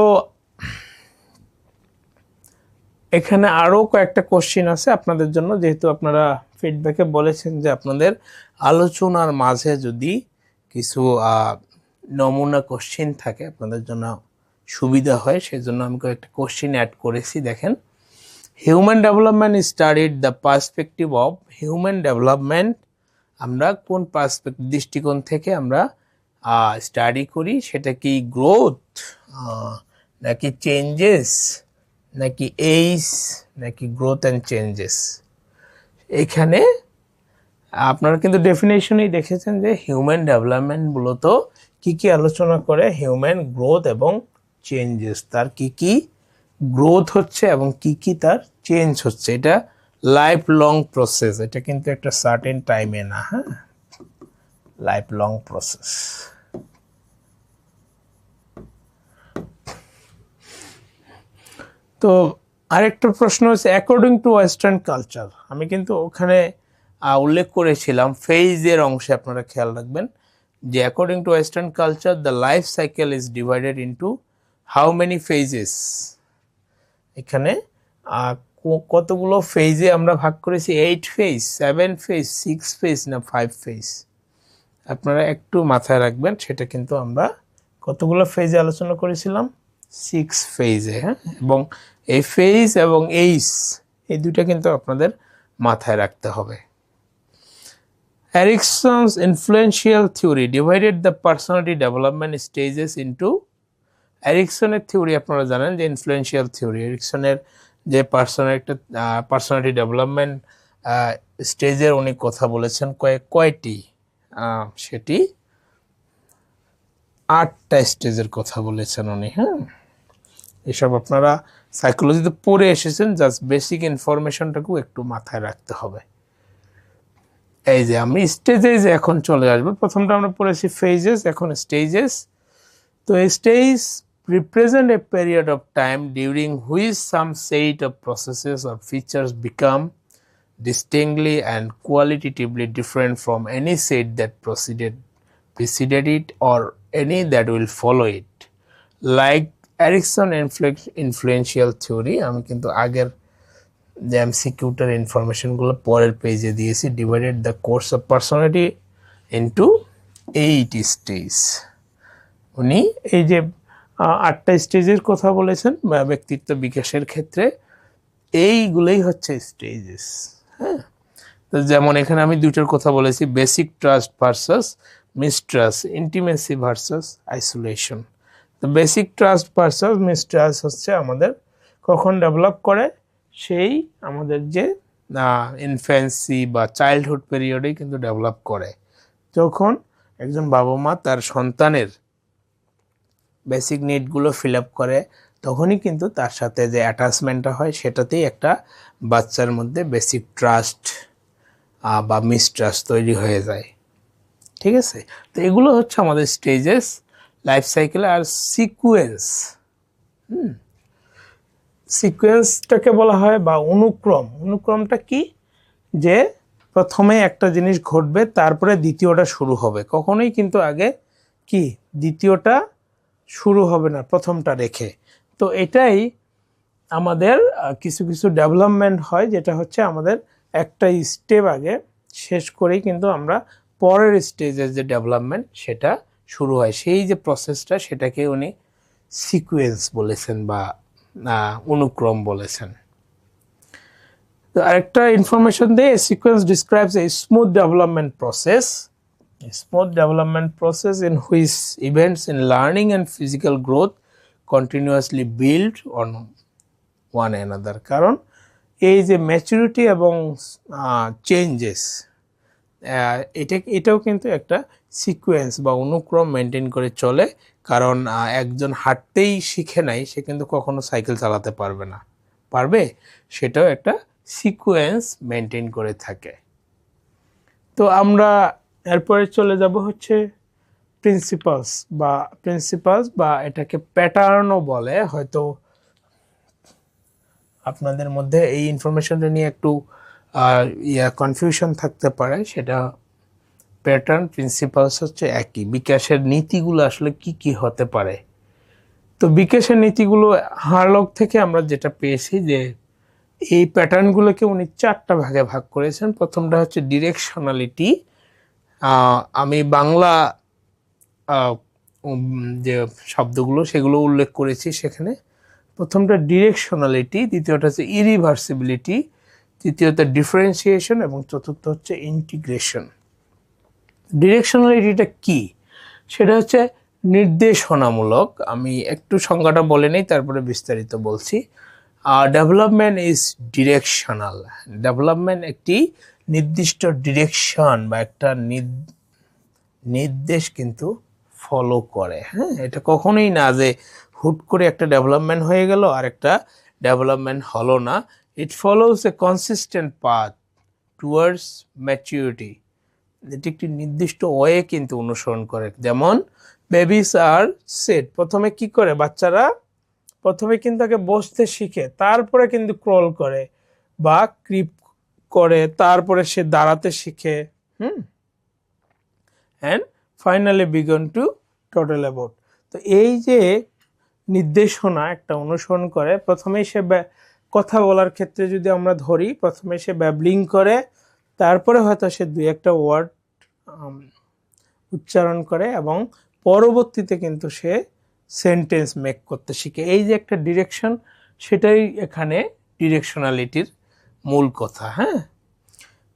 এখানে আরো কয়েকটা কোশ্চিন আছে আপনাদের জন্য, যেহেতু আপনারা ফিডব্যাকে বলেছেন যে আপনাদের আলোচনার মাঝে যদি কিছু নমুনা কোশ্চিন থাকে আপনাদের জন্য সুবিধা হয়, সেজন্য আমি কয়েকটা কোশ্চিন অ্যাড করেছি। দেখেন, human development studied the perspective of human development. আমরা কোন দৃষ্টিকোণ থেকে আমরা স্টাডি করি? সেটা কি গ্রোথ, নাকি চেঞ্জেস, নাকি এইজ, নাকি গ্রোথ অ্যান্ড চেঞ্জেস? এখানে আপনারা কিন্তু ডেফিনেশনই দেখেছেন যে হিউম্যান ডেভেলপমেন্ট মূলত কি কি আলোচনা করে? হিউম্যান গ্রোথ এবং চেঞ্জেস, তার কি কি গ্রোথ হচ্ছে এবং কি কি তার চেঞ্জ হচ্ছে। এটা লাইফ লং প্রসেস, এটা কিন্তু একটা সার্টেন টাইমে না, হ্যাঁ, লাইফ লং প্রসেস। তো আরেকটা প্রশ্ন হচ্ছে অ্যাকর্ডিং টু ওয়েস্টার্ন কালচার। আমি কিন্তু ওখানে উল্লেখ করেছিলাম ফেজের অংশে, আপনারা খেয়াল রাখবেন যে according to western culture the life cycle is divided into how many phases. এখানে কতগুলো ফেজে আমরা ভাগ করেছি? 8 ফেজ, 7 ফেজ, 6 ফেজ, না 5 ফেজ? আপনারা একটু মাথায় রাখবেন, সেটা কিন্তু আমরা কতগুলো ফেজে আলোচনা করেছিলাম? 6 ফেজে। হ্যাঁ, এবং এই ফেজ এবং এইজ এই দুটা কিন্তু আপনাদের মাথায় রাখতে হবে। Erickson's influential theory divided the personality development stages into, এরিকসনের থিওরি আপনারা জানেন যে ইনফ্লুয়েন্সিয়াল থিওরি, এরিকসনের যে পার্সোনালিটি ডেভেলপমেন্ট স্টেজের উনি কথা বলেছেন কয়টি? সেটি 8টা স্টেজের কথা বলেছেন উনি। হ্যাঁ, এসব আপনারা সাইকোলজিতে পড়ে এসেছেন, জাস্ট বেসিক ইনফরমেশনটাকেও একটু মাথায় রাখতে হবে। এই যে আমি স্টেজেস এখন চলে আসবো। প্রথমটা আমরা পড়েছি ফেজেস, এখন স্টেজেস। তো stage represent a period of time during which some set of processes or features become distinctly and qualitatively different from any set that preceded it or any that will follow it. Like Erikson influential theory, আমি কিন্তু আগের যে এমসিকিউটার ইনফরমেশনগুলো পরের পেজে দিয়েছি। Divided the course of personality into 8 stage. উনি এই যে 8টা স্টেজের কথা বলেছেন ব্যক্তিত্ব বিকাশের ক্ষেত্রে, এইগুলোই হচ্ছে স্টেজেস। হ্যাঁ, তো যেমন এখানে আমি দুটোর কথা বলেছি, basic trust versus mistrust, intimacy versus isolation. তো বেসিক ট্রাস্ট ভার্সাস মিসট্রাস্ট হচ্ছে আমাদের কখন ডেভেলপ করে, সেই আমাদের যে ইনফ্যান্সি বা চাইল্ডহুড পিরিয়ডেই কিন্তু ডেভেলপ করে, যখন একজন বাবা মা তার সন্তানের বেসিক নিডগুলো ফিল আপ করে, তখনই কিন্তু তার সাথে যে অ্যাটাচমেন্টটা হয় সেটাতেই একটা বাচ্চার মধ্যে বেসিক ট্রাস্ট বা মিসট্রাস্ট তৈরি হয়ে যায়। ঠিক আছে, তো এগুলো হচ্ছে আমাদের স্টেজেস লাইফ সাইকেলে। আর সিকুয়েন্স, সিকুয়েন্সটাকে বলা হয় বা অনুক্রম। অনুক্রমটা কি, যে প্রথমে একটা জিনিস ঘটবে তারপরে দ্বিতীয়টা শুরু হবে, কখনোই কিন্তু আগে কি দ্বিতীয়টা শুরু হবে না প্রথমটা রেখে। তো এটাই আমাদের কিছু কিছু ডেভেলপমেন্ট হয়, যেটা হচ্ছে আমাদের একটা স্টেপ আগে শেষ করেই কিন্তু আমরা পরের স্টেজের যে ডেভেলপমেন্ট সেটা শুরু হয়। সেই যে প্রসেসটা সেটাকে উনি সিকুয়েন্স বলেছেন বা অনুক্রম বলেছেন। তো আরেকটা ইনফরমেশন দিয়ে, sequence describes a smooth development process, smooth development process in which events in learning and physical growth continuously build on one another। কারণ এই যে ম্যাচুরিটি এবং চেঞ্জেস, এটাও কিন্তু একটা সিকোয়েন্স বা অনুক্রম মেনটেন করে চলে। কারণ একজন হাঁটতেই শিখে নাই, সে কিন্তু কখনো সাইকেল চালাতে পারবে না, পারবে? সেটাও একটা সিকোয়েন্স মেনটেন করে থাকে। তো আমরা এরপরে চলে যাব হচ্ছে প্রিন্সিপালস বা এটাকে প্যাটার্নও বলে। হয়তো আপনাদের মধ্যে এই ইনফরমেশনটা নিয়ে একটু কনফিউশন থাকতে পারে। সেটা প্যাটার্ন প্রিন্সিপালস হচ্ছে একই। বিকাশের নীতিগুলো আসলে কি কি হতে পারে? তো বিকাশের নীতিগুলো হার্লক থেকে আমরা যেটা পেয়েছি, যে এই প্যাটার্নগুলোকে উনি 4টা ভাগে ভাগ করেছেন। প্রথমটা হচ্ছে ডিরেকশনালিটি। আমি বাংলা যে শব্দগুলো সেগুলো উল্লেখ করেছি সেখানে। প্রথমটা ডিরেকশনালিটি, দ্বিতীয়টা হচ্ছে ইরিভার্সিবিলিটি, তৃতীয়টা ডিফারেন্সিয়েশন এবং চতুর্থ হচ্ছে ইন্টিগ্রেশন। ডিরেকশনালিটিটা কি? সেটা হচ্ছে নির্দেশনামূলক। আমি একটু সংজ্ঞাটা বলে নেই, তারপরে বিস্তারিত বলছি। Development is directional. ডেভেলপমেন্ট একটি নির্দিষ্ট ডিরেকশন বা একটা নির্দেশ কিন্তু ফলো করে। হ্যাঁ, এটা কখনোই না যে হুট করে একটা ডেভেলপমেন্ট হয়ে গেল আর একটা ডেভেলপমেন্ট হলো না। ইট ফলোস এ কনসিস্টেন্ট পাথ টুয়ার্ডস ম্যাচিউরিটি। এটি একটি নির্দিষ্ট ওয়ে কিন্তু অনুসরণ করে। যেমন বেবিস আর সেট, প্রথমে কি করে বাচ্চারা, প্রথমে কিন্তু আগে বসতে শিখে, তারপরে কিন্তু ক্রল করে বা ক্রিপ করে, তারপরে সে দাঁড়াতে শিখে, and finally begin to toddle about. তো এই যে নির্দেশনা একটা অনুসরণ করে, প্রথমেই সে কথা বলার ক্ষেত্রে যদি আমরা ধরি, প্রথমে সে ব্যাবলিং করে, তারপরে হয়তো সে 2-একটা ওয়ার্ড উচ্চারণ করে এবং পরবর্তীতে কিন্তু সে সেন্টেন্স মেক করতে শিখে। এই যে একটা ডিরেকশন, সেটাই এখানে ডিরেকশনালিটির মূল কথা। হ্যাঁ,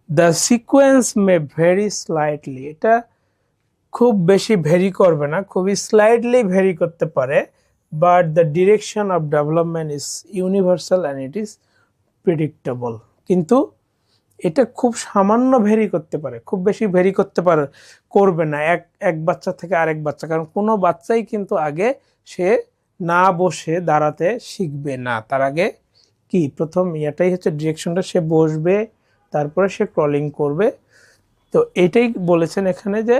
the sequence May very slightly, এটা খুব বেশি ভেরি করবে না, খুবই স্লাইটলি ভেরি করতে পারে, but the direction of development is universal and it is predictable. কিন্তু এটা খুব সামান্য ভেরি করতে পারে, খুব বেশি ভেরি করবে না এক বাচ্চা থেকে আরেক বাচ্চা। কারণ কোনো বাচ্চাই কিন্তু আগে সে না বসে দাঁড়াতে শিখবে না, তার আগে কি প্রথম এটাই হচ্ছে ডিরেকশনটা, সে বসবে তারপরে সে ক্রলিং করবে। তো এটাই বলেছেন এখানে যে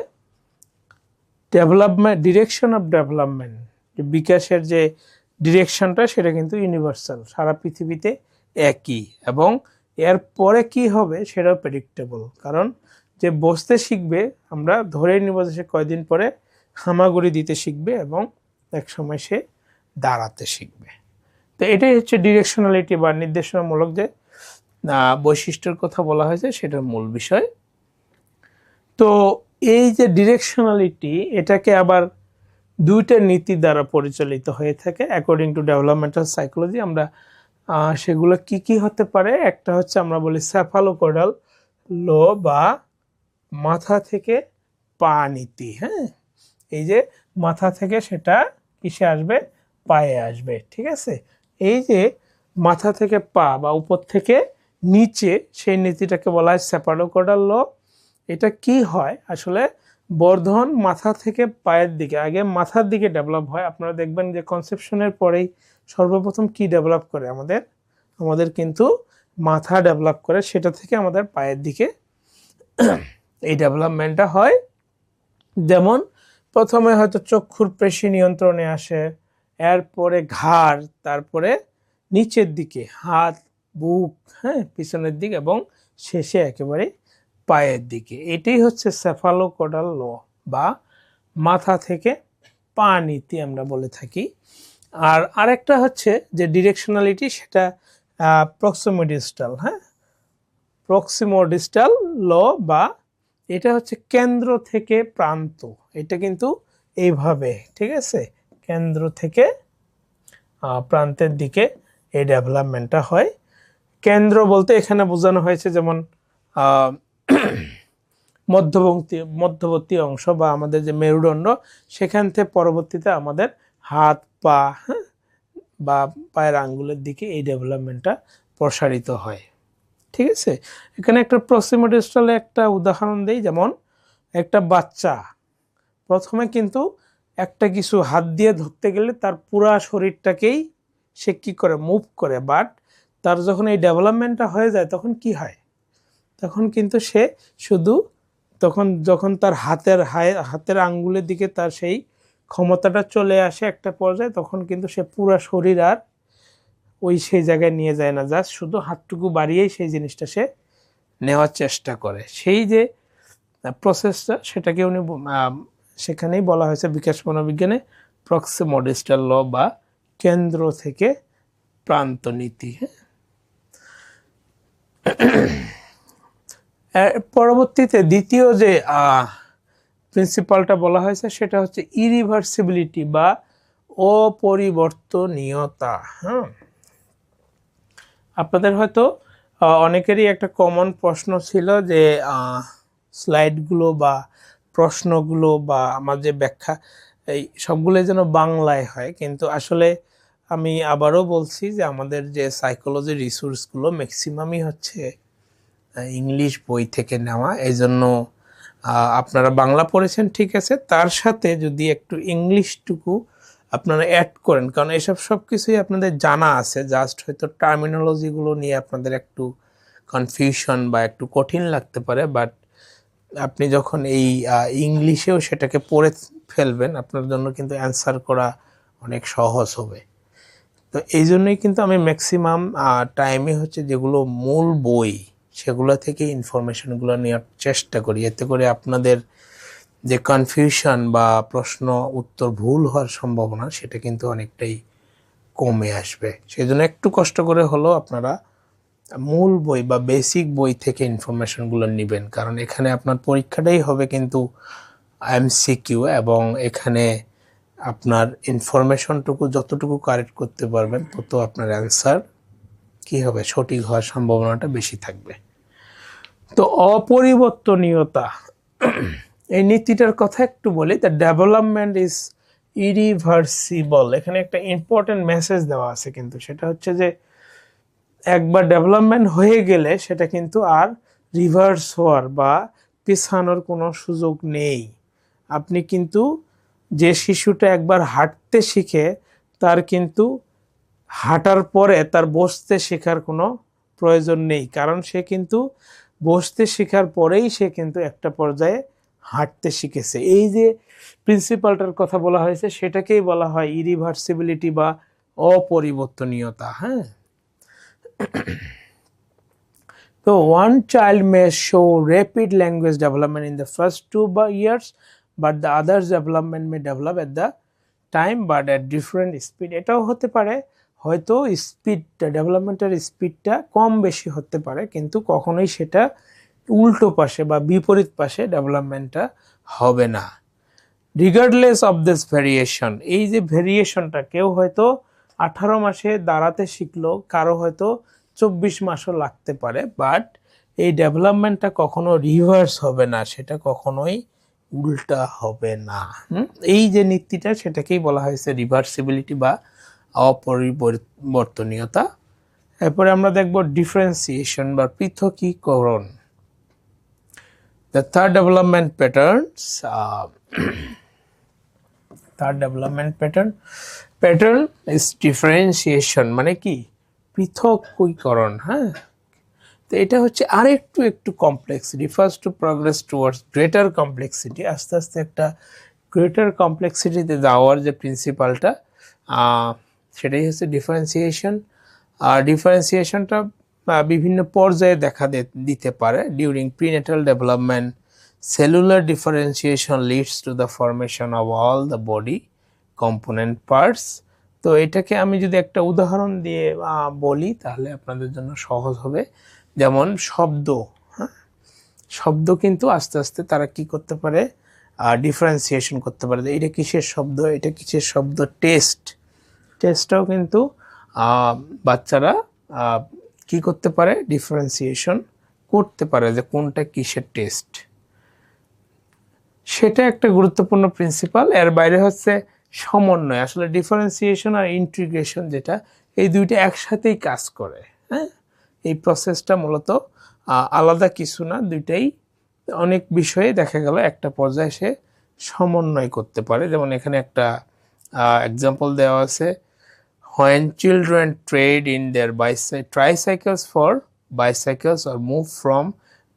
ডেভেলপমেন্ট, ডিরেকশন অফ ডেভেলপমেন্ট, বিকাশের যে ডিরেকশনটা সেটা কিন্তু ইউনিভার্সাল, সারা পৃথিবীতে একই, এবং এর পরে কি হবে সেটাও প্রেডিক্টেবল। কারণ যে বসতে শিখবে, আমরা ধরে নিব যে সে কয়দিন পরে হামাগুড়ি দিতে শিখবে এবং এক সময় সে দাঁড়াতে শিখবে। তো এটাই হচ্ছে ডিরেকশনালিটি বা নির্দেশনামূলক যে বৈশিষ্ট্যের কথা বলা হয়েছে, সেটার মূল বিষয়। তো এই যে ডিরেকশনালিটি, এটাকে আবার দুইটা নীতি দ্বারা পরিচালিত হয়ে থাকে অ্যাকর্ডিং টু ডেভেলপমেন্টাল সাইকোলজি। আমরা সেগুলো কি কি হতে পারে, একটা হচ্ছে আমরা বলি সেফালোকোডাল ল বা মাথা থেকে পা নীতি। হ্যাঁ, এই যে মাথা থেকে সেটা কিসে আসবে, পায়ে আসবে, ঠিক আছে। এই যে মাথা থেকে পা বা উপর থেকে নিচে, সেই নীতিটাকে বলা হয় সেফালোকোডাল ল। এটা কি হয় আসলে, বর্ধন মাথা থেকে পায়ের দিকে, আগে মাথার দিকে ডেভেলপ হয়। আপনারা দেখবেন যে কনসেপশনের পরেই সর্বপ্রথম কি ডেভেলপ করে, আমাদের কিন্তু মাথা ডেভেলপ করে, সেটা থেকে আমাদের পায়ের দিকে এই ডেভেলপমেন্টটা হয়। যেমন প্রথমে হয়তো চক্ষুর পেশি নিয়ন্ত্রণে আসে, এরপরে ঘাড়, তারপরে নিচের দিকে হাত, বুক, হ্যাঁ, পিছনের দিক, এবং শেষে একেবারে পায়ের দিকে। এটাই হচ্ছে সেফালোকোডাল ল বা মাথা থেকে পা নীতি আমরা বলে থাকি। আর আরেকটা হচ্ছে যে ডিরেকশনালিটি, সেটা প্রক্সিমোডিস্টাল। হ্যাঁ, প্রক্সিমোডিস্টাল ল বা এটা হচ্ছে কেন্দ্র থেকে প্রান্ত। এটা কিন্তু এইভাবে, ঠিক আছে, কেন্দ্র থেকে প্রান্তের দিকে এই ডেভেলপমেন্টটা হয়। কেন্দ্র বলতে এখানে বোঝানো হয়েছে যেমন মধ্যবর্তী অংশ বা আমাদের যে মেরুদণ্ড, সেখান থেকে পরবর্তীতে আমাদের হাত, পা, হ্যাঁ, বা পায়ের আঙ্গুলের দিকে এই ডেভেলপমেন্টটা প্রসারিত হয়, ঠিক আছে। এখানে একটা প্রক্সিমোডিস্টালে একটা উদাহরণ দেই। যেমন একটা বাচ্চা প্রথমে কিন্তু একটা কিছু হাত দিয়ে ধরতে গেলে তার পুরা শরীরটাকেই সে কি করে, মুভ করে। বাট তার যখন এই ডেভেলপমেন্টটা হয়ে যায় তখন কি হয়, তখন কিন্তু সে শুধু যখন তার হাতের আঙ্গুলের দিকে তার সেই ক্ষমতাটা চলে আসে একটা পর্যায়ে, তখন কিন্তু সে পুরা শরীর আর সেই জায়গায় নিয়ে যায় না, জাস্ট শুধু হাতটুকু বাড়িয়েই সেই জিনিসটা সে নেওয়ার চেষ্টা করে। সেই যে প্রসেসটা, সেটাকে উনি সেখানেই বলা হয়েছে বিকাশ মনোবিজ্ঞানে প্রক্সিমোডিস্টাল ল বা কেন্দ্র থেকে প্রান্ত নীতি। পরবর্তীতে দ্বিতীয় যে প্রিন্সিপালটা বলা হয়েছে সেটা হচ্ছে ইরিভার্সিবিলিটি বা অপরিবর্তনীয়তা। হ্যাঁ, আপনাদের হয়তো অনেকেরই একটা কমন প্রশ্ন ছিল যে স্লাইডগুলো বা প্রশ্নগুলো বা আমার যে ব্যাখ্যা, এই সবগুলো যেন বাংলায় হয়। কিন্তু আসলে আমি আবারও বলছি যে আমাদের যে সাইকোলজি রিসোর্সগুলো ম্যাক্সিমামই হচ্ছে ইংলিশ বই থেকে নেওয়া। এই জন্য আপনারা বাংলা পড়েছেন ঠিক আছে, তার সাথে যদি একটু ইংলিশটুকু আপনারা অ্যাড করেন, কারণ এসব সব কিছুই আপনাদের জানা আছে, জাস্ট হয়তো টার্মিনোলজিগুলো নিয়ে আপনাদের একটু কনফিউশন বা একটু কঠিন লাগতে পারে। বাট আপনি যখন এই ইংলিশেও সেটাকে পড়ে ফেলবেন, আপনার জন্য কিন্তু অ্যান্সার করা অনেক সহজ হবে। তো এই জন্যই কিন্তু আমি ম্যাক্সিমাম টাইমে হচ্ছে যেগুলো মূল বই, সেগুলো থেকে ইনফরমেশনগুলো নেওয়ার চেষ্টা করি, এতে করে আপনাদের যে কনফিউশন বা প্রশ্ন উত্তর ভুল হওয়ার সম্ভাবনা, সেটা কিন্তু অনেকটাই কমে আসবে। সেই জন্য একটু কষ্ট করে হলেও আপনারা মূল বই বা বেসিক বই থেকে ইনফরমেশনগুলো নেবেন, কারণ এখানে আপনার পরীক্ষাটাই হবে কিন্তু এমসিকিউ, এবং এখানে আপনার ইনফরমেশনটুকু যতটুকু কারেক্ট করতে পারবেন তত আপনার অ্যান্সার কি হবে, সঠিক হওয়ার সম্ভাবনাটা বেশি থাকবে। তো অপরিবর্তনীয়তা, এই নীতিটার কথা একটু বলি। The development is irreversible. এখানে একটা ইম্পর্টেন্ট মেসেজ দেওয়া আছে, কিন্তু সেটা হচ্ছে যে একবার ডেভেলপমেন্ট হয়ে গেলে সেটা কিন্তু আর রিভার্স হওয়ার বা পিছানোর কোনো সুযোগ নেই। আপনি কিন্তু যে শিশুটা একবার হাঁটতে শিখে, তার কিন্তু হাঁটার পরে তার বসতে শেখার কোনো প্রয়োজন নেই, কারণ সে কিন্তু বসতে শেখার পরেই সে কিন্তু একটা পর্যায়ে হাঁটতে শিখেছে। এই যে প্রিন্সিপালটার কথা বলা হয়েছে, সেটাকেই বলা হয় ইরিভার্সিবিলিটি বা অপরিবর্তনীয়তা। হ্যাঁ, তো one child may show rapid language development in the first 2 years, but the others development may develop at the time but at different speed. এটাও হতে পারে, হয়তো স্পিডটা, ডেভেলপমেন্টের স্পিডটা কম বেশি হতে পারে, কিন্তু কখনোই সেটা উল্টো পাশে বা বিপরীত পাশে ডেভেলপমেন্টটা হবে না। রিগার্ডলেস অফ দিস ভেরিয়েশন, এই যে ভেরিয়েশনটা, কেউ হয়তো 18 মাসে দাঁড়াতে শিখলো, কারো হয়তো 24 মাসও লাগতে পারে, বাট এই ডেভেলপমেন্টটা কখনো রিভার্স হবে না, সেটা কখনোই উল্টা হবে না। এই যে নীতিটা, সেটাকেই বলা হয়েছে রিভার্সিবিলিটি বা অপরিবর্তনীয়তা। এরপরে আমরা দেখব ডিফারেন্সিয়েশন বা পৃথকীকরণ। The third development patterns, third development pattern is differentiation, মানে কি পৃথকীকরণ। হ্যাঁ, তো এটা হচ্ছে একটু complex, refers to progress towards greater complexity. আস্তে আস্তে একটা গ্রেটার কমপ্লেক্সিটিতে যাওয়ার যে প্রিন্সিপালটা, সেটাই হচ্ছে ডিফারেন্সিয়েশন। আর ডিফারেন্সিয়েশনটা বিভিন্ন পর্যায়ে দেখা দিতে পারে। During prenatal development, cellular differentiation leads to the formation of all the body component parts. তো এটাকে আমি যদি একটা উদাহরণ দিয়ে বলি তাহলে আপনাদের জন্য সহজ হবে। যেমন শব্দ, হ্যাঁ, শব্দ কিন্তু আস্তে আস্তে তারা কি করতে পারে, ডিফারেন্সিয়েশন করতে পারে, এটা কিসের শব্দ, এটা কিসের শব্দ। টেস্টটাও কিন্তু বাচ্চারা কি করতে পারে, ডিফারেন্সিয়েশন করতে পারে যে কোনটা কিসের টেস্ট। সেটা একটা গুরুত্বপূর্ণ প্রিন্সিপাল। এর বাইরে হচ্ছে সমন্বয়। আসলে ডিফারেন্সিয়েশন আর ইন্টিগ্রেশন, যেটা এই দুইটা একসাথেই কাজ করে। হ্যাঁ, এই প্রসেসটা মূলত আলাদা কিছু না, দুইটাই অনেক বিষয়ে দেখা গেল একটা পর্যায়ে সে সমন্বয় করতে পারে। যেমন এখানে একটা এক্সাম্পল দেওয়া আছে, when children trade in their tricycles for bicycles or move from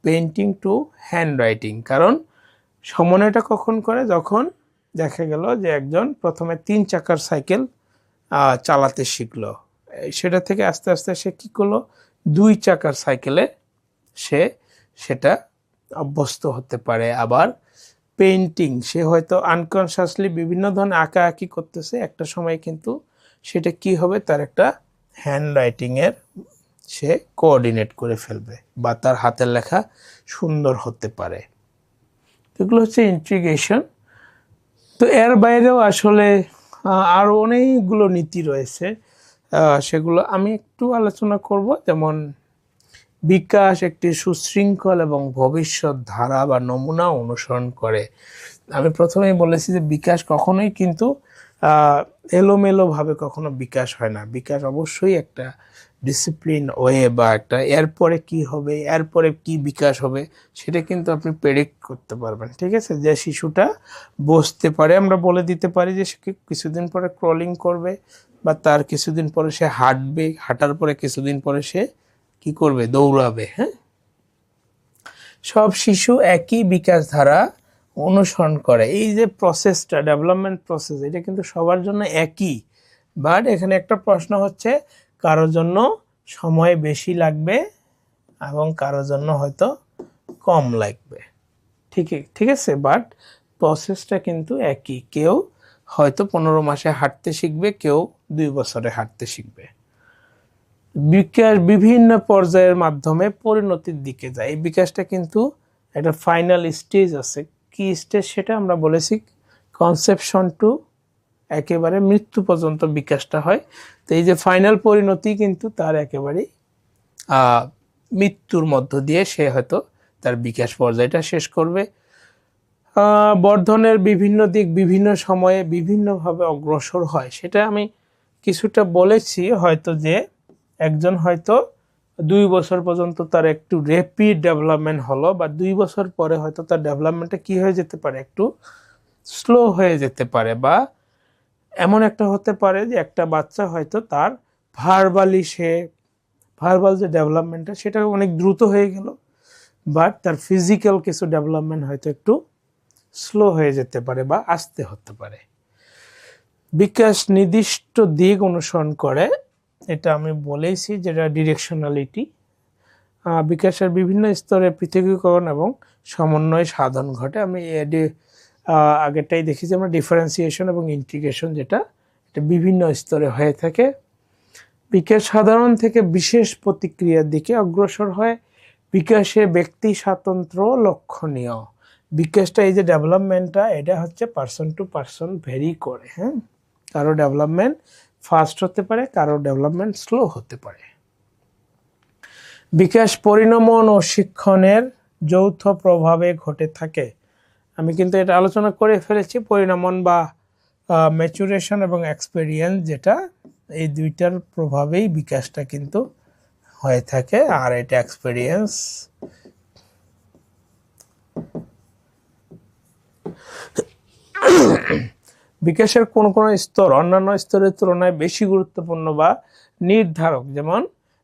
painting to handwriting। কারণ সমন্বয়টা কখন করে, যখন দেখা গেল যে একজন প্রথমে 3 চাকার সাইকেল চালাতে শিখলো, সেটা থেকে আস্তে আস্তে সে কি করলো, 2 চাকার সাইকেলে সে সেটা অভ্যস্ত হতে পারে। আবার পেইন্টিং, সে হয়তো আনকনসিয়াসলি বিভিন্ন ধরনের আঁকাআঁকি করতেছে, একটা সময় কিন্তু সেটা কি হবে, তার একটা হ্যান্ড রাইটিংয়ের সে কোঅর্ডিনেট করে ফেলবে বা তার হাতের লেখা সুন্দর হতে পারে। এগুলো হচ্ছে ইন্টিগ্রেশন। তো এর বাইরেও আসলে আরও অনেকগুলো নীতি রয়েছে, সেগুলো আমি একটু আলোচনা করব। যেমন বিকাশ একটি সুশৃঙ্খল এবং ভবিষ্যৎ ধারা বা নমুনা অনুসরণ করে। আমি প্রথমেই বলেছি যে বিকাশ কখনোই কিন্তু এলোমেলোভাবে কখনো বিকাশ হয় না। বিকাশ অবশ্যই একটা ডিসিপ্লিন ওয়ে বা একটা এরপরে কি হবে, এরপরে কি বিকাশ হবে, সেটা কিন্তু আপনি প্রেডিক্ট করতে পারবেন। ঠিক আছে, যে শিশুটা বসতে পারে, আমরা বলে দিতে পারি যে সে কিছুদিন পরে ক্রলিং করবে, বা তার কিছুদিন পরে সে হাঁটবে, হাঁটার পরে কিছুদিন পরে সে কি করবে, দৌড়াবে। হ্যাঁ, সব শিশু একই বিকাশ ধারা অনুসরণ করে। এই যে প্রসেসটা, ডেভেলপমেন্ট প্রসেস, এটা কিন্তু সবার জন্য একই। বাট এখানে একটা প্রশ্ন হচ্ছে, কারোর জন্য সময় বেশি লাগবে এবং কারোর জন্য হয়তো কম লাগবে। ঠিক আছে, বাট প্রসেসটা কিন্তু একই। কেউ হয়তো 15 মাসে হাঁটতে শিখবে, কেউ 2 বছরে হাঁটতে শিখবে। বিকাশ বিভিন্ন পর্যায়ের মাধ্যমে পরিণতির দিকে যায়। এই বিকাশটা কিন্তু একটা ফাইনাল স্টেজ আছে। কি স্টেজ সেটা আমরা বলেছি, কনসেপশন টু একেবারে মৃত্যু পর্যন্ত বিকাশটা হয়। তো এই যে ফাইনাল পরিণতি কিন্তু তার একেবারেই মৃত্যুর মধ্য দিয়ে সে হয়তো তার বিকাশ পর্যায়টা শেষ করবে। বর্ধনের বিভিন্ন দিক বিভিন্ন সময়ে বিভিন্নভাবে অগ্রসর হয়, সেটা আমি কিছুটা বলেছি। হয়তো যে একজন হয়তো 2 বছর পর্যন্ত তার একটু র্যাপিড ডেভেলপমেন্ট হলো, বা 2 বছর পরে হয়তো তার ডেভেলপমেন্টটা কি হয়ে যেতে পারে, একটু স্লো হয়ে যেতে পারে। বা এমন একটা হতে পারে যে একটা বাচ্চা হয়তো তার ভার্বাল যে ডেভেলপমেন্টটা সেটা অনেক দ্রুত হয়ে গেল, বাট তার ফিজিক্যাল কিছু ডেভেলপমেন্ট হয়তো একটু স্লো হয়ে যেতে পারে বা আস্তে হতে পারে। বিকাশ নির্দিষ্ট দিক অনুসরণ করে, এটা আমি বলেইছি, যেটা ডিরেকশনালিটি। বিকাশের বিভিন্ন স্তরে পৃথকীকরণ এবং সমন্বয় সাধন ঘটে। আমি আগেরটাই দেখেছি আমরা, ডিফারেন্সিয়েশন এবং ইন্টিগ্রেশন, যেটা এটা বিভিন্ন স্তরে হয়ে থাকে। বিকাশ সাধারণ থেকে বিশেষ প্রতিক্রিয়ার দিকে অগ্রসর হয়। বিকাশে ব্যক্তি স্বাতন্ত্র্য লক্ষণীয়। বিকাশটা এই যে ডেভেলপমেন্টটা, এটা হচ্ছে পার্সন টু পার্সন ভেরি করে। হ্যাঁ, কারো ডেভেলপমেন্ট ফাস্ট হতে পারে, কারো ডেভেলপমেন্ট স্লো হতে পারে। বিকাশ পরিণমন ও শিক্ষণের যৌথ প্রভাবে ঘটে থাকে। আমি কিন্তু এটা আলোচনা করে ফেলেছি, পরিণমন বা ম্যাচুরেশন এবং এক্সপেরিয়েন্স, যেটা এই দুইটার প্রভাবেই বিকাশটা কিন্তু হয়ে থাকে। আর এটা এক্সপেরিয়েন্স। বিকাশের কোন কোন স্তর অন্যান্য স্তরের তুলনায় বেশি গুরুত্বপূর্ণ বা নির্ধারক? যেমন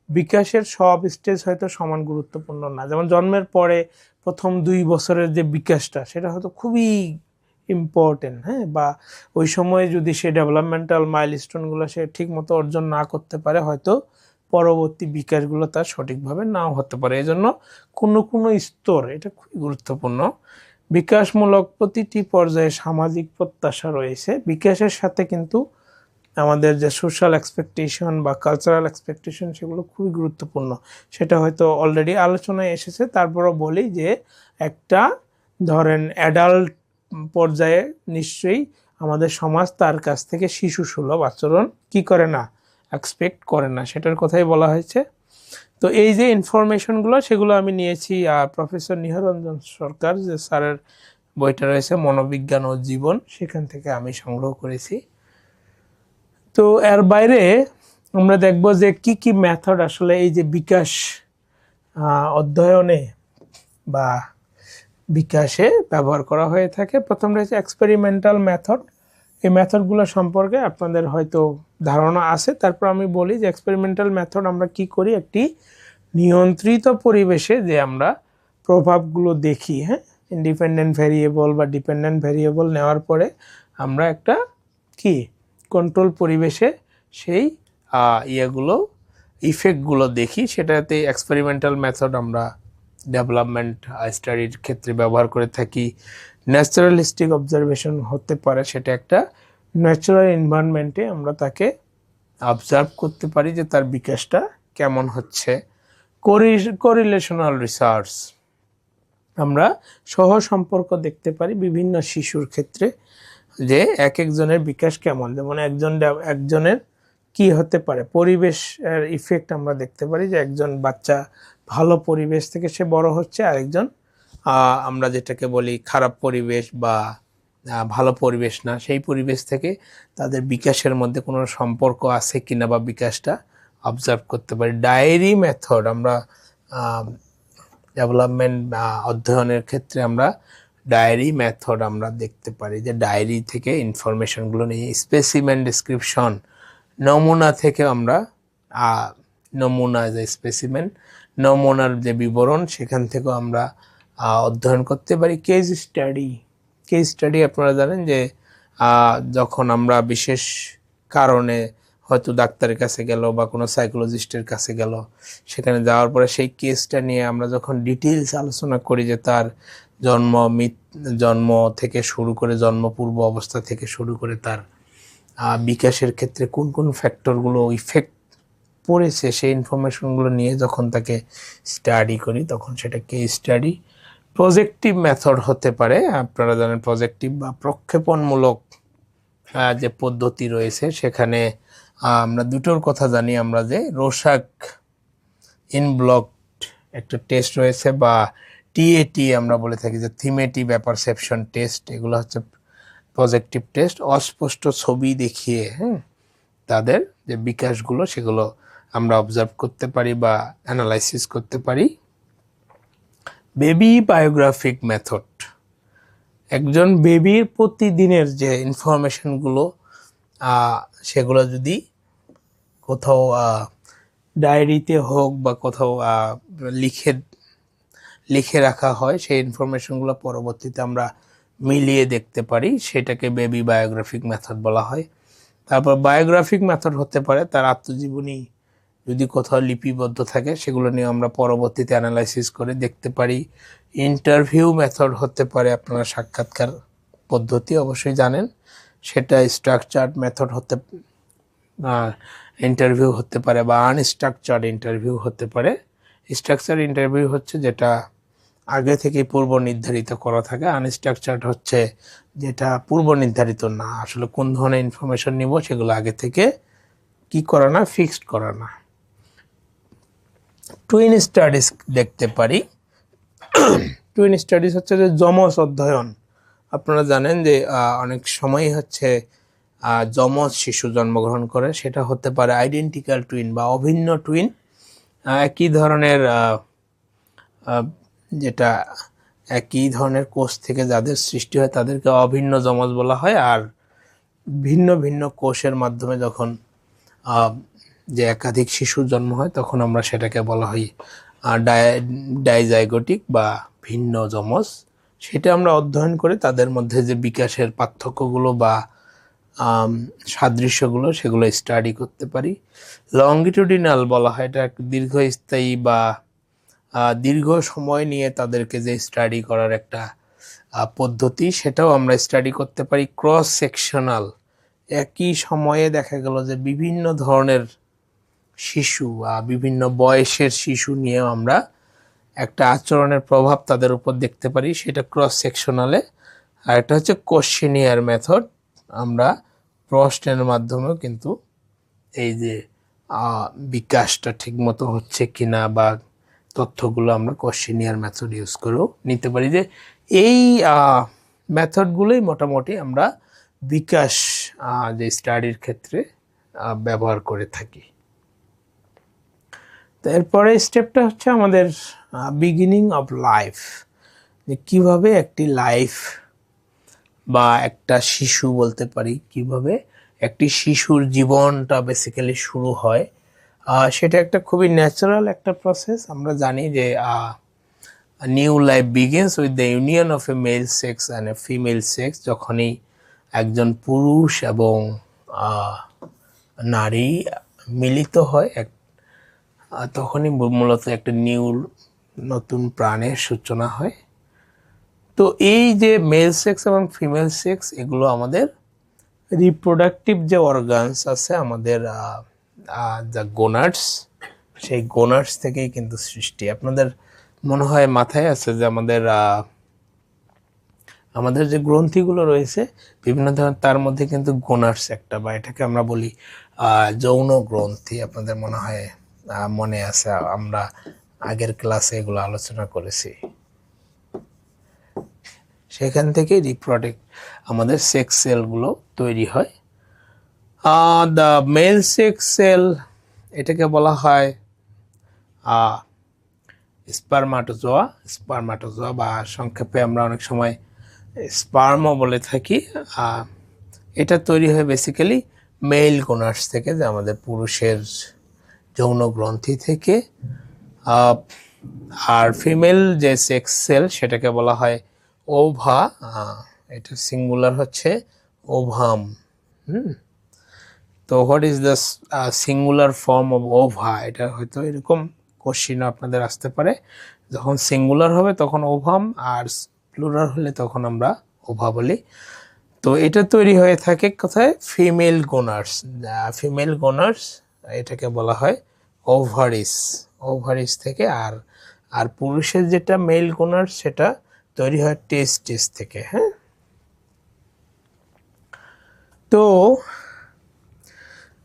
বিকাশের সব স্টেজ হয়তো সমান গুরুত্বপূর্ণ না। যেমন জন্মের পরে প্রথম 2 বছরের যে বিকাশটা, সেটা হয়তো খুবই ইম্পর্টেন্ট। হ্যাঁ, বা ওই সময়ে যদি সে ডেভেলপমেন্টাল মাইলস্টোনগুলো সে ঠিক মতো অর্জন না করতে পারে, হয়তো পরবর্তী বিকাশগুলো তার সঠিকভাবে নাও হতে পারে। এই জন্য কোনো কোনো স্তর এটা খুবই গুরুত্বপূর্ণ। বিকাশমূলক প্রতিটি পর্যায়ে সামাজিক প্রত্যাশা রয়েছে। বিকাশের সাথে কিন্তু আমাদের যে সোশ্যাল এক্সপেকটেশন বা কালচারাল এক্সপেকটেশন, সেগুলো খুবই গুরুত্বপূর্ণ। সেটা হয়তো অলরেডি আলোচনায় এসেছে, তারপরও বলি যে একটা ধরেন অ্যাডাল্ট পর্যায়ে নিশ্চয়ই আমাদের সমাজ তার কাছ থেকে শিশু সুলভ আচরণ কি করে না, এক্সপেক্ট করে না, সেটার কথাই বলা হয়েছে। তো এই যে ইনফরমেশনগুলো, সেগুলো আমি নিয়েছি প্রফেসর নিহারঞ্জন সরকার যে স্যারের বইটা রয়েছে মনোবিজ্ঞান ও জীবন, সেখান থেকে আমি সংগ্রহ করেছি। তো এর বাইরে আমরা দেখব যে কি কি মেথড আসলে এই যে বিকাশ অধ্যয়নে বা বিকাশে ব্যবহার করা হয়ে থাকে। প্রথম রয়েছে এক্সপেরিমেন্টাল মেথড। এই মেথডগুলো সম্পর্কে আপনাদের হয়তো ধারণা আছে, তারপর আমি বলি যে এক্সপেরিমেন্টাল মেথড আমরা কি করি, একটি নিয়ন্ত্রিত পরিবেশে যে আমরা প্রভাবগুলো দেখি। হ্যাঁ, ইন্ডিপেন্ডেন্ট ভ্যারিয়েবল বা ডিপেন্ডেন্ট ভ্যারিয়েবল নেওয়ার পরে আমরা একটা কি কন্ট্রোল পরিবেশে সেই ইয়েগুলো ইফেক্টগুলো দেখি, সেটাতে এক্সপেরিমেন্টাল মেথড আমরা ডেভেলপমেন্ট স্টাডির ক্ষেত্রে ব্যবহার করে থাকি। ন্যাচারালিস্টিক অবজারভেশন হতে পারে, সেটা একটা ন্যাচারাল এনভায়রনমেন্টে আমরা তাকে অবজার্ভ করতে পারি যে তার বিকাশটা কেমন হচ্ছে। কোরিলেশনাল রিসার্চ, আমরা সহ সম্পর্ক দেখতে পারি বিভিন্ন শিশুর ক্ষেত্রে যে এক একজনের বিকাশ কেমন। যেমন একজনের কি হতে পারে, পরিবেশের ইফেক্ট আমরা দেখতে পারি যে একজন বাচ্চা ভালো পরিবেশ থেকে সে বড় হচ্ছে, আরেকজন আমরা যেটাকে বলি খারাপ পরিবেশ বা ভালো পরিবেশ না, সেই পরিবেশ থেকে তাদের বিকাশের মধ্যে কোনো সম্পর্ক আছে কিনা বা বিকাশটা অবজার্ভ করতে পারি। ডায়েরি মেথড, আমরা ডেভেলপমেন্ট অধ্যয়নের ক্ষেত্রে আমরা ডায়েরি মেথড আমরা দেখতে পারি যে ডায়েরি থেকে ইনফরমেশনগুলো নিয়ে। স্পেসিমেন ডিসক্রিপশন, নমুনা থেকে আমরা নমুনা যে স্পেসিমেন, নমুনার যে বিবরণ, সেখান থেকেও আমরা অধ্যয়ন করতে পারি। কেস স্টাডি আপনারা জানেন যে যখন আমরা বিশেষ কারণে হয়তো ডাক্তারের কাছে গেল বা কোনো সাইকোলজিস্টের কাছে গেল, সেখানে যাওয়ার পরে সেই কেসটা নিয়ে আমরা যখন ডিটেলস আলোচনা করি যে তার জন্ম থেকে শুরু করে জন্মপূর্ব অবস্থা থেকে শুরু করে তার বিকাশের ক্ষেত্রে কোন কোন ফ্যাক্টরগুলো ইফেক্ট পড়েছে, সেই ইনফরমেশনগুলো নিয়ে যখন তাকে স্টাডি করি, তখন সেটা কেস স্টাডি। প্রজেক্টিভ মেথড হতে পারে, আপনারা জানেন প্রজেক্টিভ বা প্রক্ষেপণমূলক যে পদ্ধতি রয়েছে, সেখানে আমরা দুটোর কথা জানি আমরা যে রোশাক ইনব্লক একটা টেস্ট রয়েছে বা টিএটি আমরা বলে থাকি যে থিমেটিভ অ্যাপারসেপশন টেস্ট, এগুলো হচ্ছে প্রজেক্টিভ টেস্ট। অস্পষ্ট ছবি দেখিয়ে তাদের যে বিকাশগুলো সেগুলো আমরা অবজার্ভ করতে পারি বা অ্যানালাইসিস করতে পারি। বেবি বায়োগ্রাফিক মেথড, একজন বেবির প্রতিদিনের যে ইনফরমেশনগুলো সেগুলো যদি কোথাও ডায়েরিতে হোক বা কোথাও লিখে রাখা হয়, সেই ইনফরমেশনগুলো পরবর্তীতে আমরা মিলিয়ে দেখতে পারি, সেটাকে বেবি বায়োগ্রাফিক মেথড বলা হয়। তারপর বায়োগ্রাফিক মেথড হতে পারে তার আত্মজীবনী যদি কোথাও লিপিবদ্ধ থাকে, সেগুলো নিয়ে আমরা পরবর্তীতে অ্যানালাইসিস করে দেখতে পারি। ইন্টারভিউ মেথড হতে পারে, আপনারা সাক্ষাৎকার পদ্ধতি অবশ্যই জানেন, সেটা স্ট্রাকচার্ড মেথড হতে ইন্টারভিউ হতে পারে বা আনস্ট্রাকচার্ড ইন্টারভিউ হতে পারে। স্ট্রাকচার ইন্টারভিউ হচ্ছে যেটা আগে থেকে পূর্ব নির্ধারিত করা থাকে, আনস্ট্রাকচার্ড হচ্ছে যেটা পূর্ব নির্ধারিত না, আসলে কোন ধরনের ইনফরমেশন নিব সেগুলো আগে থেকে কি করা না, ফিক্সড করা না। টুইন স্টাডিজ দেখতে পারি। টুইন স্টাডিজ হচ্ছে যে যমজ অধ্যয়ন। আপনারা জানেন যে অনেক সময় হচ্ছে যমজ শিশু জন্মগ্রহণ করে, সেটা হতে পারে আইডেন্টিক্যাল টুইন বা অভিন্ন টুইন, একই ধরনের যেটা একই ধরনের কোষ থেকে যাদের সৃষ্টি হয় তাদেরকে অভিন্ন যমজ বলা হয়। আর ভিন্ন ভিন্ন কোষের মাধ্যমে যখন যে একাধিক শিশুর জন্ম হয় তখন আমরা সেটাকে বলা হয় ডাইজাইগোটিক বা ভিন্ন যমজ। সেটা আমরা অধ্যয়ন করে তাদের মধ্যে যে বিকাশের পার্থক্যগুলো বা সাদৃশ্যগুলো সেগুলো স্টাডি করতে পারি। লংগিটিউডিনাল বলা হয়, এটা দীর্ঘস্থায়ী বা দীর্ঘ সময় নিয়ে তাদেরকে যে স্টাডি করার একটা পদ্ধতি, সেটাও আমরা স্টাডি করতে পারি। ক্রস সেকশনাল, একই সময়ে দেখা গেল যে বিভিন্ন ধরনের শিশু বা বিভিন্ন বয়সের শিশু নিয়েও আমরা একটা আচরণের প্রভাব তাদের উপর দেখতে পারি, সেটা ক্রস সেকশনালে। আর একটা হচ্ছে কোশ্চেনিয়ার মেথড, আমরা প্রশ্নের মাধ্যমেও কিন্তু এই যে বিকাশটা ঠিকমতো হচ্ছে কিনা বা তথ্যগুলো আমরা কোশ্চেনিয়ার মেথড ইউজ করেও নিতে পারি। যে এই মেথডগুলোই মোটামুটি আমরা বিকাশ যে স্টাডির ক্ষেত্রে ব্যবহার করে থাকি। তো এরপরে স্টেপটা হচ্ছে আমাদের বিগিনিং অফ লাইফ, যে কীভাবে একটি লাইফ বা একটা শিশু বলতে পারি, কিভাবে একটি শিশুর জীবনটা বেসিক্যালি শুরু হয়। সেটা একটা খুবই ন্যাচারাল একটা প্রসেস। আমরা জানি যে new life begins with the union of A mail sex and a female sex. যখনই একজন পুরুষ এবং নারী মিলিত হয় তখনই মূলত একটা নতুন প্রাণের সূচনা হয়। তো এই যে মেল সেক্স এবং ফিমেল সেক্স, এগুলো আমাদের রিপ্রোডাক্টিভ যে অর্গানস আছে আমাদের যা গোনাডস, সেই গোনাডস থেকেই কিন্তু সৃষ্টি। আপনাদের মনে হয় মাথায় আছে যে আমাদের যে গ্রন্থিগুলো রয়েছে বিভিন্ন ধরনের, তার মধ্যে কিন্তু গোনাডস একটা, বা এটাকে আমরা বলি যৌন গ্রন্থি। আপনাদের মনে হয় মনে আছে, আমরা আগের ক্লাসে এগুলো আলোচনা করেছি। সেখান থেকে রিপ্রোডাক্ট আমাদের সেক্স সেলগুলো তৈরি হয়। দ্য মেল সেক্স সেল, এটাকে বলা হয় স্পার্মাটোজোয়া বা সংক্ষেপে আমরা অনেক সময় স্পার্মও বলে থাকি। এটা তৈরি হয় বেসিক্যালি মেল গোনাডস থেকে, যে আমাদের পুরুষের যৌন গ্রন্থি থেকে। আর ফিমেল যে সেক্স সেল সেটাকে বলা হয় ওভা, এটা সিঙ্গুলার হচ্ছে ওভাম। তো what is the singular form of ova, এটা হয়তো এরকম কোশ্চিন আপনাদের আসতে পারে। যখন সিঙ্গুলার হবে তখন ওভাম, আর প্লুরাল হলে তখন আমরা ওভা বলি। তো এটা তৈরি হয়ে থাকে কোথায়, ফিমেল গোনাডস। ফিমেল গোনাডস এটাকে বলা হয় ওভারিস থেকে। আর পুরুষের যেটা মেল গোনাডস সেটা তৈরি হয় টেস্টিস থেকে। হ্যাঁ, তো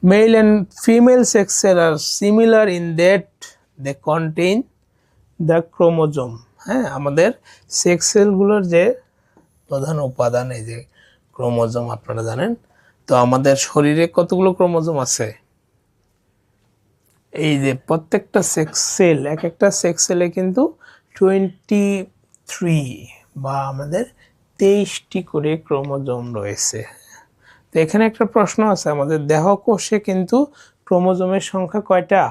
male and female sex cells are similar in that they contain the chromosome. হ্যাঁ, আমাদের সেক্স সেলগুলোর যে প্রধান উপাদান এই যে ক্রোমোজোম, আপনারা জানেন। তো আমাদের শরীরে কতগুলো ক্রোমোজোম আছে? এই যে প্রত্যেকটা সেক্স সেল, এক একটা সেক্স সেলে কিন্তু 23 বা আমাদের 23টি করে ক্রোমোজোম রয়েছে। তো এখানে একটা প্রশ্ন আছে, আমাদের দেহ কোষে কিন্তু ক্রোমোজোমের সংখ্যা কয়টা?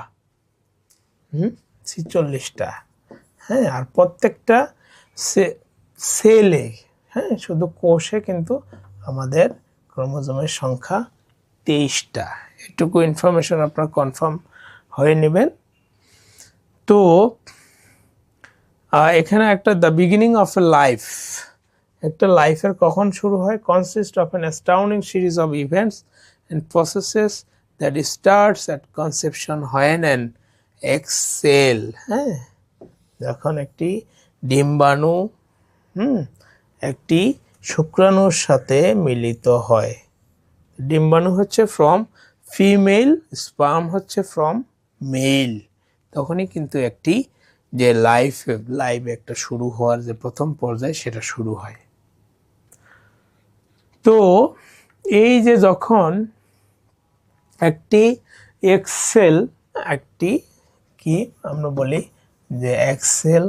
46টা। হ্যাঁ, আর প্রত্যেকটা সেলে, হ্যাঁ, শুধু কোষে কিন্তু আমাদের ক্রোমোজোমের সংখ্যা 23টা। এটুকু ইনফরমেশন আপনারা কনফার্ম হয়ে নেবেন। তো এখানে একটা the beginning of a life, একটা লাইফের কখন শুরু হয়? Consist of an astounding series of events and processes that starts at conception, when an egg cell, হ্যাঁ, যখন একটি ডিম্বাণু একটি শুক্রাণুর সাথে মিলিত হয়, ডিম্বাণু হচ্ছে ফ্রম ফিমেল, স্পার্ম হচ্ছে ফ্রম মেল, তখনই কিন্তু একটি যে লাইফ একটা শুরু হওয়ার যে প্রথম পর্যায় সেটা শুরু হয়। তো এই যে যখন একটি এক্সেল, একটি কি আমরা বলি যে এক্সেল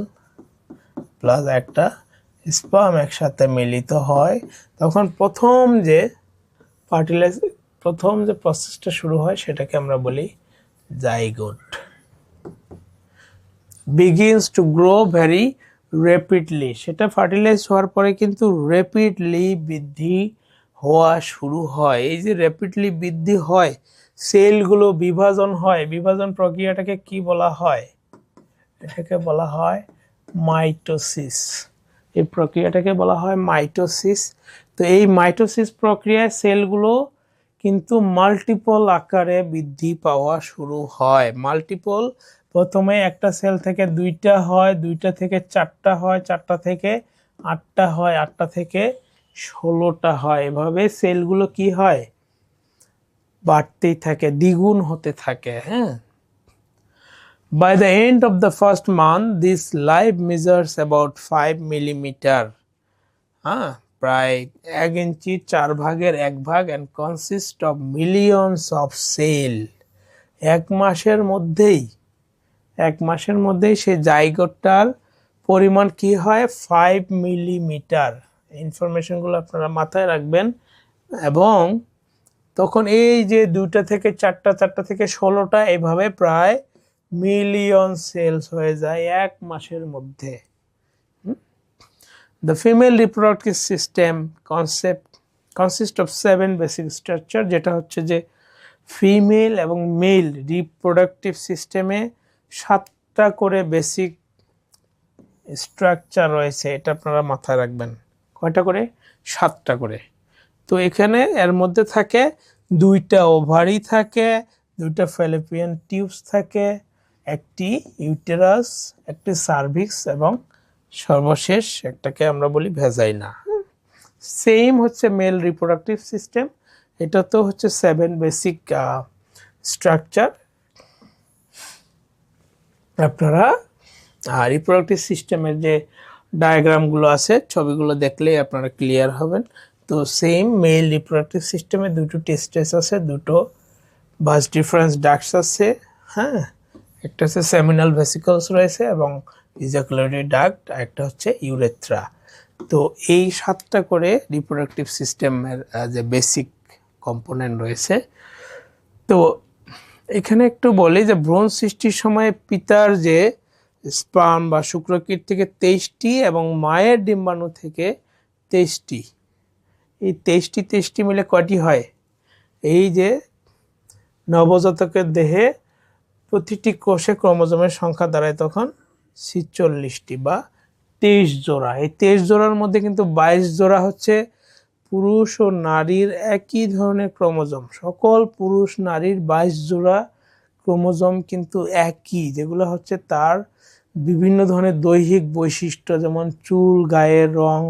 প্লাস একটা স্পার্ম একসাথে মিলিত হয়, তখন প্রথম যে প্রসেসটা শুরু হয় সেটাকে আমরা বলি zygote. Begins to grow very rapidly, সেটা ফার্টিলাইজ হওয়ার পরে কিন্তু র্যাপিডলি বৃদ্ধি হওয়া শুরু হয়। এই যে র্যাপিডলি বৃদ্ধি হয়, সেলগুলো বিভাজন হয়, বিভাজন প্রক্রিয়াটাকে কি বলা হয়? এটাকে বলা হয় মাইটোসিস। এই প্রক্রিয়াটাকে বলা হয় মাইটোসিস। তো এই মাইটোসিস প্রক্রিয়ায় সেলগুলো কিন্তু মাল্টিপল আকারে বৃদ্ধি পাওয়া শুরু হয়। মাল্টিপল, প্রথমে একটা সেল থেকে দুইটা হয়, দুইটা থেকে চারটা হয়, চারটা থেকে আটটা হয়, আটটা থেকে 16টা হয়। এভাবে সেলগুলো কি হয়? বাড়তেই থাকে, দ্বিগুণ হতে থাকে। হ্যাঁ, by the end of the first month this life measures about 5 millimeter, হ্যাঁ, প্রায় 1 ইঞ্চির 4 ভাগের 1 ভাগ, and consist of millions of cell। এক মাসের মধ্যেই সেই জাইগোটটার পরিমাণ কি হয়? 5 মিলিমিটার। ইনফরমেশনগুলো আপনারা মাথায় রাখবেন। এবং তখন এই যে দুইটা থেকে চারটা, চারটা থেকে 16টা, এভাবে প্রায় মিলিয়ন সেলস হয়ে যায় 1 মাসের মধ্যে। The female reproductive system consists of 7 basic structure, যেটা হচ্ছে যে ফিমেল এবং মেল রিপ্রোডাক্টিভ সিস্টেমে 7টা করে বেসিক স্ট্রাকচার রয়েছে। এটা আপনারা মাথায় রাখবেন। কয়টা করে? 7টা করে। তো এখানে এর মধ্যে থাকে 2টা ওভারি থাকে, 2টা ফ্যালোপিয়ান টিউবস থাকে, একটি ইউটেরাস, একটি সার্ভিক্স, এবং সর্বশেষ একটাকে আমরা বলি ভ্যাজাইনা। সেম হচ্ছে মেল রিপ্রোডাক্টিভ সিস্টেম, এটা তো হচ্ছে 7 বেসিক স্ট্রাকচার। আপনারা রিপ্রোডাক্টিভ সিস্টেমের যে ডায়াগ্রামগুলো আছে, ছবিগুলো দেখলেই আপনারা ক্লিয়ার হবেন। তো সেম মেল রিপ্রোডাক্টিভ সিস্টেমে 2টো টেস্টিস আছে, 2টো ভাস ডিফারেন্স ডাক্টস আছে, হ্যাঁ, একটা হচ্ছে সেমিনাল ভেসিকলস রয়েছে এবং ইজাকুলেটরি ডাক্ট, আর একটা হচ্ছে ইউরেথ্রা। তো এই 7টা করে রিপ্রোডাক্টিভ সিস্টেমের যে বেসিক কম্পোনেন্ট রয়েছে। তো এখানে একটু বলি যে ভ্রূণ সৃষ্টির সময় পিতার যে স্পার্ম বা শুক্রকীট থেকে 23টি এবং মায়ের ডিম্বাণু থেকে 23টি, এই 23টি মিলে কয়টি হয়? এই যে নবজাতকের দেহে প্রতিটি কোষে ক্রোমোজোমের সংখ্যা দাঁড়ায় তখন 46টি বা 23 জোড়া। এই 23 জোড়ার মধ্যে কিন্তু 22 জোড়া হচ্ছে পুরুষ ও নারীর একই ধরনের ক্রোমোজোম। সকল পুরুষ নারীর 22 জোড়া ক্রোমোজোম কিন্তু একই, যেগুলো হচ্ছে তার বিভিন্ন ধরনের দৈহিক বৈশিষ্ট্য, যেমন চুল, গায়ের রং,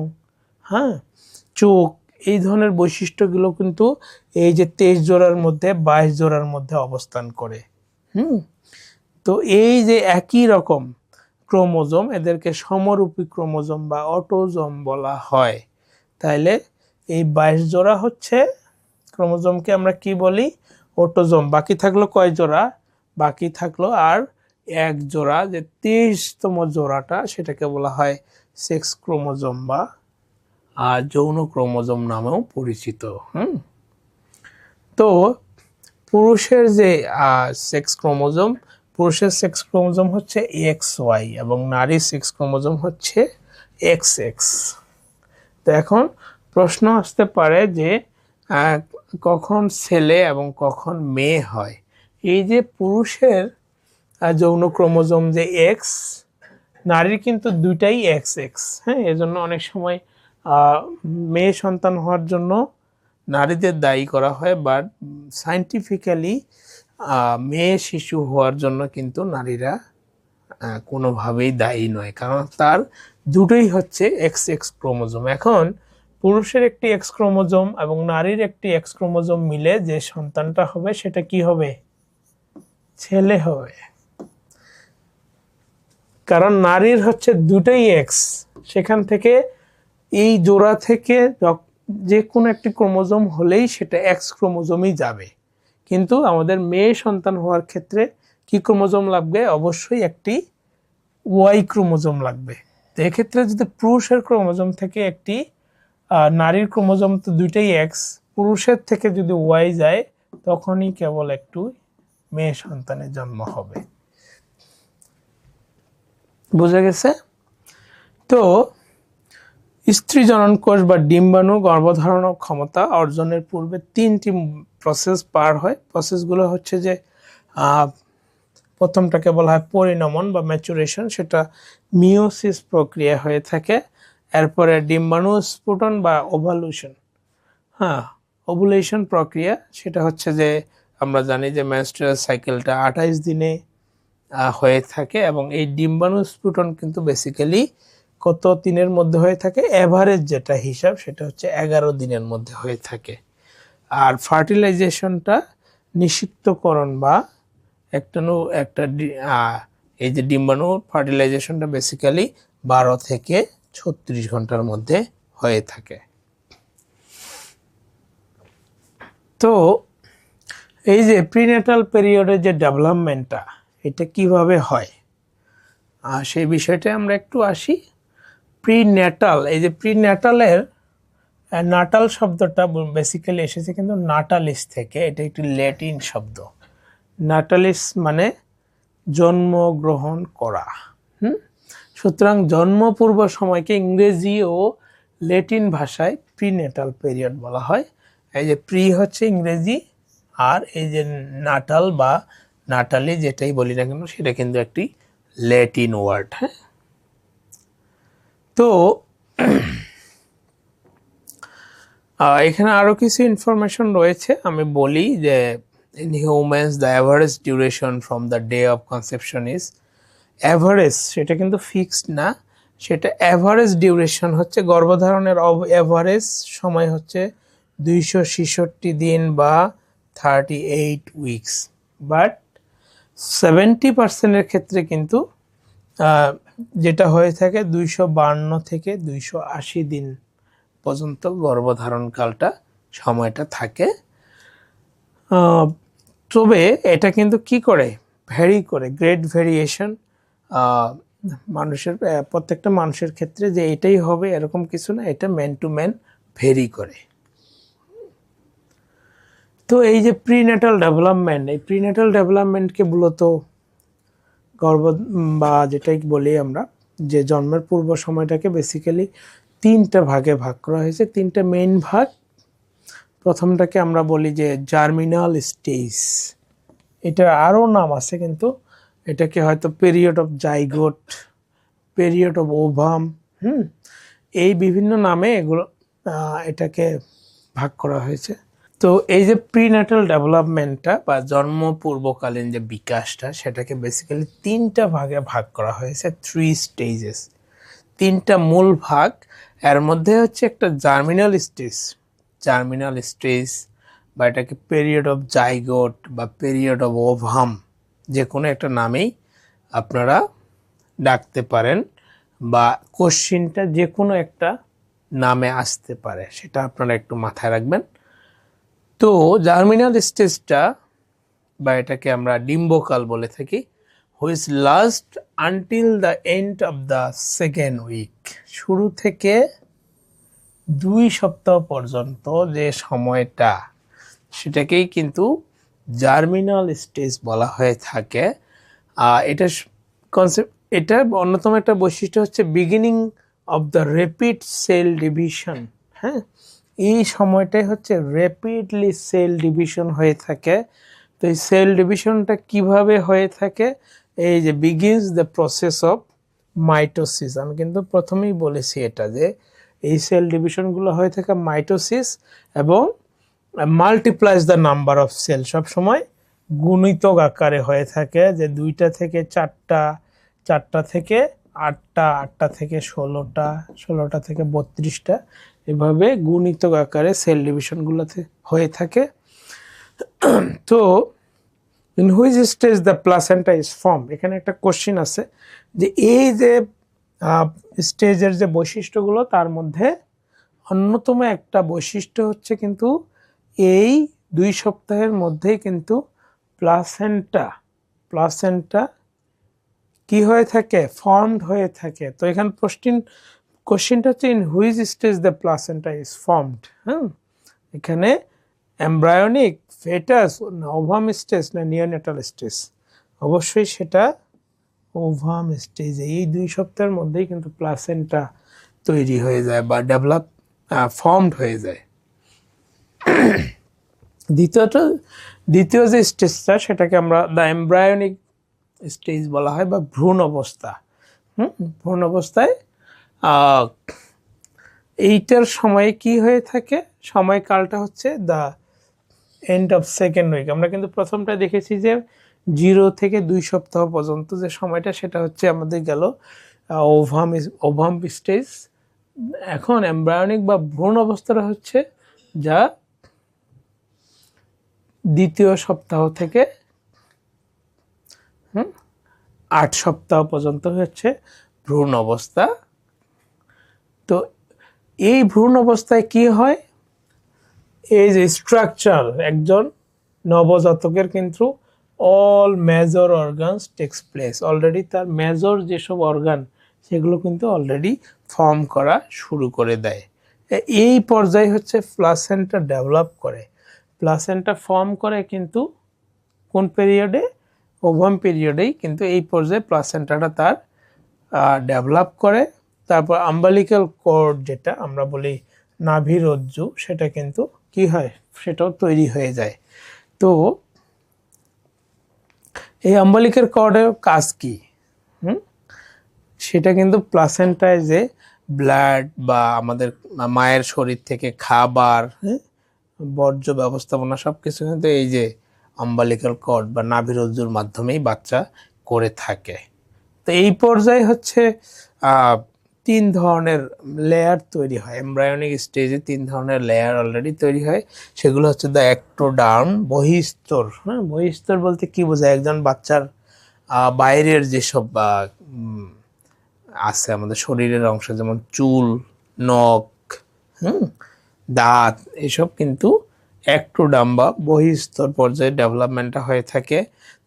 হ্যাঁ, চোখ, এই ধরনের বৈশিষ্ট্যগুলো কিন্তু এই যে 23 জোড়ার মধ্যে 22 জোড়ার মধ্যে অবস্থান করে। তো এই যে একই রকম ক্রোমোজোম, এদেরকে সমরূপী ক্রোমোজোম বা অটোজোম বলা হয়। তাইলে এই 22 জোড়া হচ্ছে ক্রোমোজোমকে আমরা কি বলি? অটোজোম। বাকি থাকলো কয় জোড়া? বাকি থাকলো আর 1 জোড়া, যে 23তম জোড়াটা, সেটাকে বলা হয় সেক্স ক্রোমোজোম বা যৌন ক্রোমোজোম নামেও পরিচিত। তো পুরুষের যে সেক্স ক্রোমোজোম হচ্ছে XY এবং নারীর সেক্স ক্রোমোজোম হচ্ছে XX। তো এখন প্রশ্ন আসতে পারে যে কখন ছেলে এবং কখন মেয়ে হয়? এই যে পুরুষের যৌন ক্রোমোজোম যে X, নারীর কিন্তু দুইটাই XX। হ্যাঁ, এজন্য অনেক সময় মেয়ে সন্তান হওয়ার জন্য নারীদের দায়ী করা হয়, বাট সায়েন্টিফিক্যালি মেয়ে শিশু হওয়ার জন্য কিন্তু নারীরা কোনোভাবেই দায়ী নয়, কারণ তার দুটোই হচ্ছে এক্স এক্স ক্রোমোজোম। এখন পুরুষের একটি এক্স ক্রোমোজোম এবং নারীর একটি এক্স ক্রোমোজোম মিলে যে সন্তানটা হবে সেটা কি হবে? ছেলে হবে। কারণ নারীর হচ্ছে দুটোই এক্স, সেখান থেকে এই জোড়া থেকে যে কোনো একটি ক্রোমোজোম হলেই সেটা এক্স ক্রোমোজোমই যাবে। কিন্তু আমাদের মেয়ে সন্তান হওয়ার ক্ষেত্রে কি ক্রোমোজোম লাগবে? অবশ্যই একটি ওয়াই ক্রোমোজোম লাগবে। তো এক্ষেত্রে যদি পুরুষের ক্রোমোজোম থেকে একটি নারীর ক্রোমোজোম তো দুইটাই এক্স, পুরুষের থেকে যদি ওয়াই যায় তখনই কেবল একটু মেয়ে সন্তানের জন্ম হবে। বুঝা গেছে? তো স্ত্রী জনন কোষ বা ডিম্বাণু গর্ভধারণ ক্ষমতা অর্জনের পূর্বে 3টি প্রসেস পার হয়। প্রসেসগুলো হচ্ছে যে প্রথমটাকে বলা হয় পরিণমন বা ম্যাচুরেশন, সেটা মিওসিস প্রক্রিয়া হয়ে থাকে। এরপরে ডিম্বাণু স্ফুটন বা ওভালুশন, ওভুলেশন প্রক্রিয়া, সেটা হচ্ছে যে আমরা জানি যে মেনস্ট্রুয়াল সাইকেলটা 28 দিনে হয়ে থাকে এবং এই ডিম্বাণু স্ফুটন কিন্তু বেসিক্যালি কত দিনের মধ্যে হয়ে থাকে? এভারেজ যেটা হিসাব সেটা হচ্ছে 11 দিনের মধ্যে হয়ে থাকে। আর ফার্টিলাইজেশনটা নিষিক্তকরণ বা এই যে ডিম্বাণু ফার্টিলাইজেশনটা বেসিক্যালি 12 থেকে 36 ঘন্টার মধ্যে হয়ে থাকে। তো এই যে প্রিনেটাল পিরিয়ডের যে ডেভেলপমেন্টটা, এটা কিভাবে হয় সেই বিষয়টা আমরা একটু আসি। প্রিনেটাল, এই যে প্রিনেটালের নাটাল শব্দটা বেসিক্যালি এসেছে কিন্তু নাটালিস থেকে। এটা একটি ল্যাটিন শব্দ। নাটালিস মানে জন্মগ্রহণ করা। সুতরাং জন্ম পূর্ব সময়কে ইংরেজি ও ল্যাটিন ভাষায় প্রিনেটাল পিরিয়ড বলা হয়। এই যে প্রি হচ্ছে ইংরেজি, আর এই যে নাটাল বা নাটালি যেটাই বলি না কেন সেটা কিন্তু একটি ল্যাটিন ওয়ার্ড। হ্যাঁ, তো এখানে আরো কিছু ইনফরমেশন রয়েছে, আমি বলি যে in humans the average duration from the day of conception is average, সেটা কিন্তু ফিক্সড না, সেটা অ্যাভারেজ ডিউরেশন হচ্ছে গর্ভধারণের অ্যাভারেজ সময় হচ্ছে 266 দিন বা 38 উইকস। বাট 70%-এর ক্ষেত্রে কিন্তু যেটা হয়ে থাকে 252 থেকে 280 দিন পর্যন্ত গর্ভধারণকালটা সময়টা থাকে। তবে এটা কিন্তু কি করে? ভ্যারি করে, গ্রেট ভেরিয়েশন। মানুষের প্রত্যেকটা মানুষের ক্ষেত্রে যে এটাই হবে এরকম কিছু না, এটা ম্যান টু ম্যান ভেরি করে। তো এই যে প্রিনেটাল ডেভেলপমেন্ট, এই প্রিনেটাল ডেভেলপমেন্টকে মূলত গর্ভ বা যেটাই বলি আমরা যে জন্মের পূর্ব সময়টাকে বেসিক্যালি 3টা ভাগে ভাগ করা হয়েছে, 3টা মেইন ভাগ। প্রথমটাকে আমরা বলি যে জার্মিনাল স্টেজ, এটার আরও নাম আছে কিন্তু এটাকে হয়তো period of zygote, period of ovum, এই বিভিন্ন নামে এগুলো এটাকে ভাগ করা হয়েছে। তো এই যে প্রিন্যাটাল ডেভেলপমেন্টটা বা জন্ম পূর্বকালীন যে বিকাশটা সেটাকে বেসিক্যালি 3টা ভাগে ভাগ করা হয়েছে, 3 স্টেজেস, 3টা মূল ভাগ। এর মধ্যে হচ্ছে একটা জার্মিনাল স্টেজ বা এটাকে পিরিয়ড অফ জাইগোট বা পিরিয়ড অফ ওভাম, যে কোনো একটা নামেই আপনারা ডাকতে পারেন বা কোশ্চিনটা যে কোনো একটা নামে আসতে পারে, সেটা আপনারা একটু মাথায় রাখবেন। তো জার্মিনাল স্টেজটা বা এটাকে আমরা ডিম্বকাল বলে থাকি, which last until the end of the second week, শুরু থেকে 2 সপ্তাহ পর্যন্ত যে সময়টা সেটাকেই কিন্তু জার্মিনাল স্টেজ বলা হয়ে থাকে। এটা কনসেপ্ট, এটা অন্যতম একটা বৈশিষ্ট্য হচ্ছে beginning of the rapid cell division. হ্যাঁ, এই সময়টাই হচ্ছে র্যাপিডলি সেল ডিভিশন হয়ে থাকে। তো এই সেল ডিভিশনটা কিভাবে হয়ে থাকে? এই যে begins the process of mitosis, আমি কিন্তু প্রথমেই বলেছি এটা যে এই সেল ডিভিশনগুলো হয়ে থাকে মাইটোসিস এবং মাল্টিপ্লাইজ দ্য নাম্বার অফ সেল, সব সময় গুণিতক আকারে হয়ে থাকে, যে 2টা থেকে 4টা, 4টা থেকে 8টা, 8টা থেকে 16টা, 16টা থেকে 32টা, এভাবে গুণিতক আকারে সেল ডিভিশনগুলোতে হয়ে থাকে। তো in which stage the placenta is form, এখানে একটা কোশ্চিন আছে যে এই যে স্টেজের যে বৈশিষ্ট্যগুলো, তার মধ্যে অন্যতম একটা বৈশিষ্ট্য হচ্ছে কিন্তু এই 2 সপ্তাহের মধ্যেই কিন্তু প্লাসেন্টা কি হয়ে থাকে, ফর্মড হয়ে থাকে। তো এখানে কোশ্চিনটা হচ্ছে in which stage the placenta is formed. হ্যাঁ, এখানে এমব্রায়োনিক, ফেটাস, ওভাম স্টেজ না নিওনেটাল স্টেজ? অবশ্যই সেটা ওভাম স্টেজে, এই 2 সপ্তাহের মধ্যেই কিন্তু প্লাসেন্টা তৈরি হয়ে যায় বা ফর্মড হয়ে যায়। দ্বিতীয় যে স্টেজটা, সেটাকে আমরা দ্য এমব্রায়োনিক স্টেজ বলা হয় বা ভ্রূণ অবস্থা। ভ্রূণ অবস্থায় এইটার সময়ে কি হয়ে থাকে, সময়কালটা হচ্ছে the end of second week. আমরা কিন্তু প্রথমটা দেখেছি যে 0 থেকে 2 সপ্তাহ পর্যন্ত যে সময়টা, সেটা হচ্ছে আমাদের গেল ওভাম স্টেজ। এখন এমব্রায়োনিক বা ভ্রূণ অবস্থাটা হচ্ছে যা 2য় সপ্তাহ থেকে 8 সপ্তাহ পর্যন্ত হচ্ছে ভ্রূণ অবস্থা। তো এই ভ্রূণ অবস্থায় কি হয়, এই যে স্ট্রাকচার, একজন নবজাতকের কিন্তু all major organs takes place, already তার মেজর যেসব অর্গান, সেগুলো কিন্তু অলরেডি ফর্ম করা শুরু করে দেয়। এই পর্যায়ে হচ্ছে প্লাসেন্টা ডেভেলপ করে। প্লাসেন্টা ফর্ম করে কিন্তু কোন পিরিয়ডে, ওভাম পিরিয়ডেই কিন্তু এই পর্যায়ে প্লাসেন্টাটা তার ডেভেলপ করে। তারপর আম্বালিক্যাল কর্ড, যেটা আমরা বলি নাভিরজ্জু, সেটা কিন্তু কি হয়, সেটাও তৈরি হয়ে যায়। তো এই আম্বালিক্যাল কর্ডের কাজ কি, সেটা কিন্তু প্লাসেন্টায় যে ব্লাড বা আমাদের মায়ের শরীর থেকে খাবার, বর্জ্য ব্যবস্থাপনা, সবকিছু কিন্তু এই যে আম্বালিক্যাল কর্ড বা নাভিরজ্জুর মাধ্যমেই বাচ্চা করে থাকে। তো এই পর্যায়ে হচ্ছে 3 ধরনের লেয়ার তৈরি হয়। এমব্রায়োনিক স্টেজে 3 ধরনের লেয়ার অলরেডি তৈরি হয়। সেগুলো হচ্ছে দ্য এক্টোডার্ম, বহিস্তর। হ্যাঁ, বহিস্তর বলতে কি বোঝায়, একজন বাচ্চার বাইরের যেসব আছে আমাদের শরীরের অংশ, যেমন চুল, নখ, দাঁত, এসব কিন্তু এক্টোডার্ম বা বহিস্তর পর্যায়ে ডেভেলপমেন্টটা হয়ে থাকে।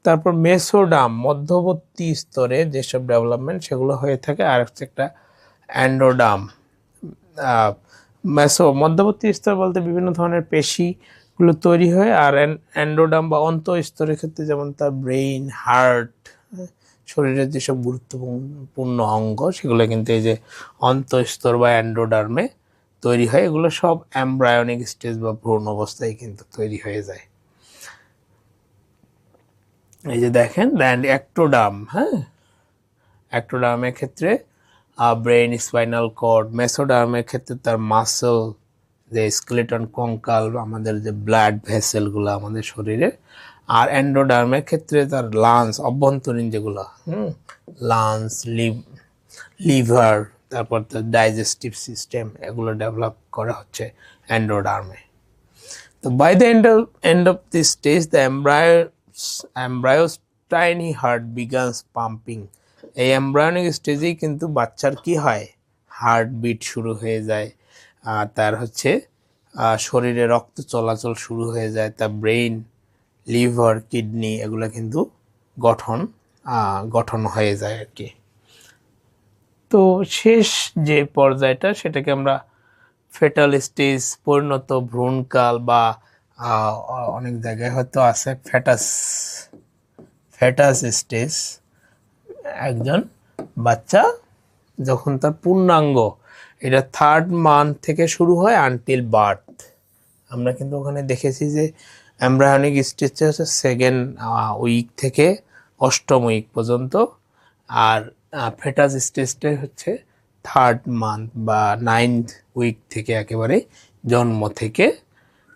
তারপর মেসোডার্ম, মধ্যবর্তী স্তরে যেসব ডেভেলপমেন্ট, সেগুলো হয়ে থাকে। আর হচ্ছে একটা অ্যান্ডোডার্ম। মধ্যবর্তী স্তর বলতে বিভিন্ন ধরনের পেশিগুলো তৈরি হয়। আর অ্যান্ডোডার্ম বা অন্তঃস্তরের ক্ষেত্রে যেমন তার ব্রেইন, হার্ট, শরীরের যেসব গুরুত্বপূর্ণ অঙ্গ, সেগুলো কিন্তু এই যে অন্তঃস্তর বা অ্যান্ডোডার্মে তৈরি হয়। এগুলো সব এমব্রায়োনিক স্টেজ বা ভ্রূণ অবস্থায় কিন্তু তৈরি হয়ে যায়। এই যে দেখেন অ্যাক্টোডার্ম, হ্যাঁ, অ্যাক্টোডার্মের ক্ষেত্রে ব্রেইন, স্পাইনাল কর্ড। মেসোডার্মের ক্ষেত্রে তার মাসল, যে স্কেলেটন, কঙ্কাল, আমাদের যে ব্লাড ভেসেলগুলো আমাদের শরীরে। আর এন্ডোডার্মের ক্ষেত্রে তার লাংস, অভ্যন্তরীণ যেগুলো, লাংস, লিভার, তারপর তার ডাইজেস্টিভ সিস্টেম, এগুলো ডেভেলপ করা হচ্ছে এন্ডোডার্মে। তো by the end of this stage, the embryo's tiny heart begins pumping. এই এমব্রায়োনিক স্টেজেই কিন্তু বাচ্চার কি হয়, হার্ট বিট শুরু হয়ে যায়। তার হচ্ছে শরীরে রক্ত চলাচল শুরু হয়ে যায়। তার ব্রেইন, লিভার, কিডনি, এগুলো কিন্তু গঠন হয়ে যায় আর কি। তো শেষ যে পর্যায়টা, সেটাকে আমরা ফেটাল স্টেজ, পরিণত ভ্রূণকাল, বা অনেক জায়গায় হয়তো আছে ফেটাস স্টেজ। একজন বাচ্চা যখন তার পূর্ণাঙ্গ, এটা 3rd মান্থ থেকে শুরু হয় আনটিল বার্থ। আমরা কিন্তু ওখানে দেখেছি যে এমব্রায়োনিক স্টেজটা হচ্ছে 2nd উইক থেকে 8ম উইক পর্যন্ত, আর ফেটাস স্টেজটা হচ্ছে 3rd মান্থ বা 9th উইক থেকে, একেবারে জন্ম থেকে।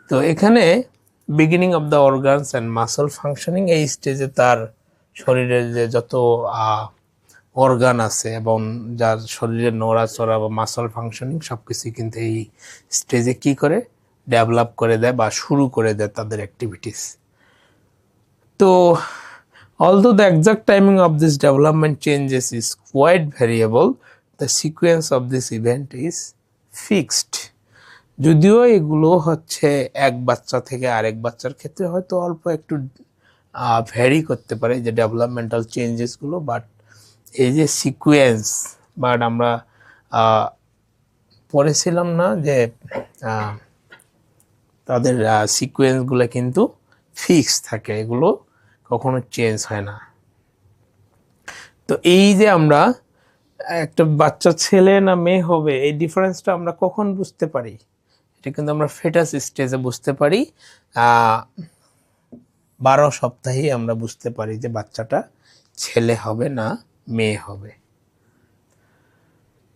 তো এখানে beginning of the organs and muscle functioning, এই স্টেজে তার শরীরের যে যত অর্গান আছে এবং যার শরীরের নড়াচড়া বা মাসল ফাংশনিং সব কিছুই কিন্তু এই স্টেজে কি করে ডেভেলপ করে দেয় বা শুরু করে দেয় তাদের অ্যাক্টিভিটিস। তো although the exact timing of this development changes is quite variable, the sequence of this event is fixed. যদিও এগুলো হচ্ছে এক বাচ্চা থেকে আরেক বাচ্চার ক্ষেত্রে হয়তো অল্প একটু ভ্যারি করতে পারে যে ডেভেলপমেন্টাল চেঞ্জেসগুলো, বাট এই যে সিকোয়েন্স, বাট আমরা পড়েছিলাম না যে তাদের সিকোয়েন্সগুলো কিন্তু ফিক্স থাকে, এগুলো কখনো চেঞ্জ হয় না। তো এই যে আমরা একটা বাচ্চা ছেলে না মেয়ে হবে এই ডিফারেন্সটা আমরা কখন বুঝতে পারি, এটা কিন্তু আমরা ফেটাস স্টেজে বুঝতে পারি। 12 সপ্তাহেই আমরা বুঝতে পারি যে বাচ্চাটা ছেলে হবে না মেয়ে হবে।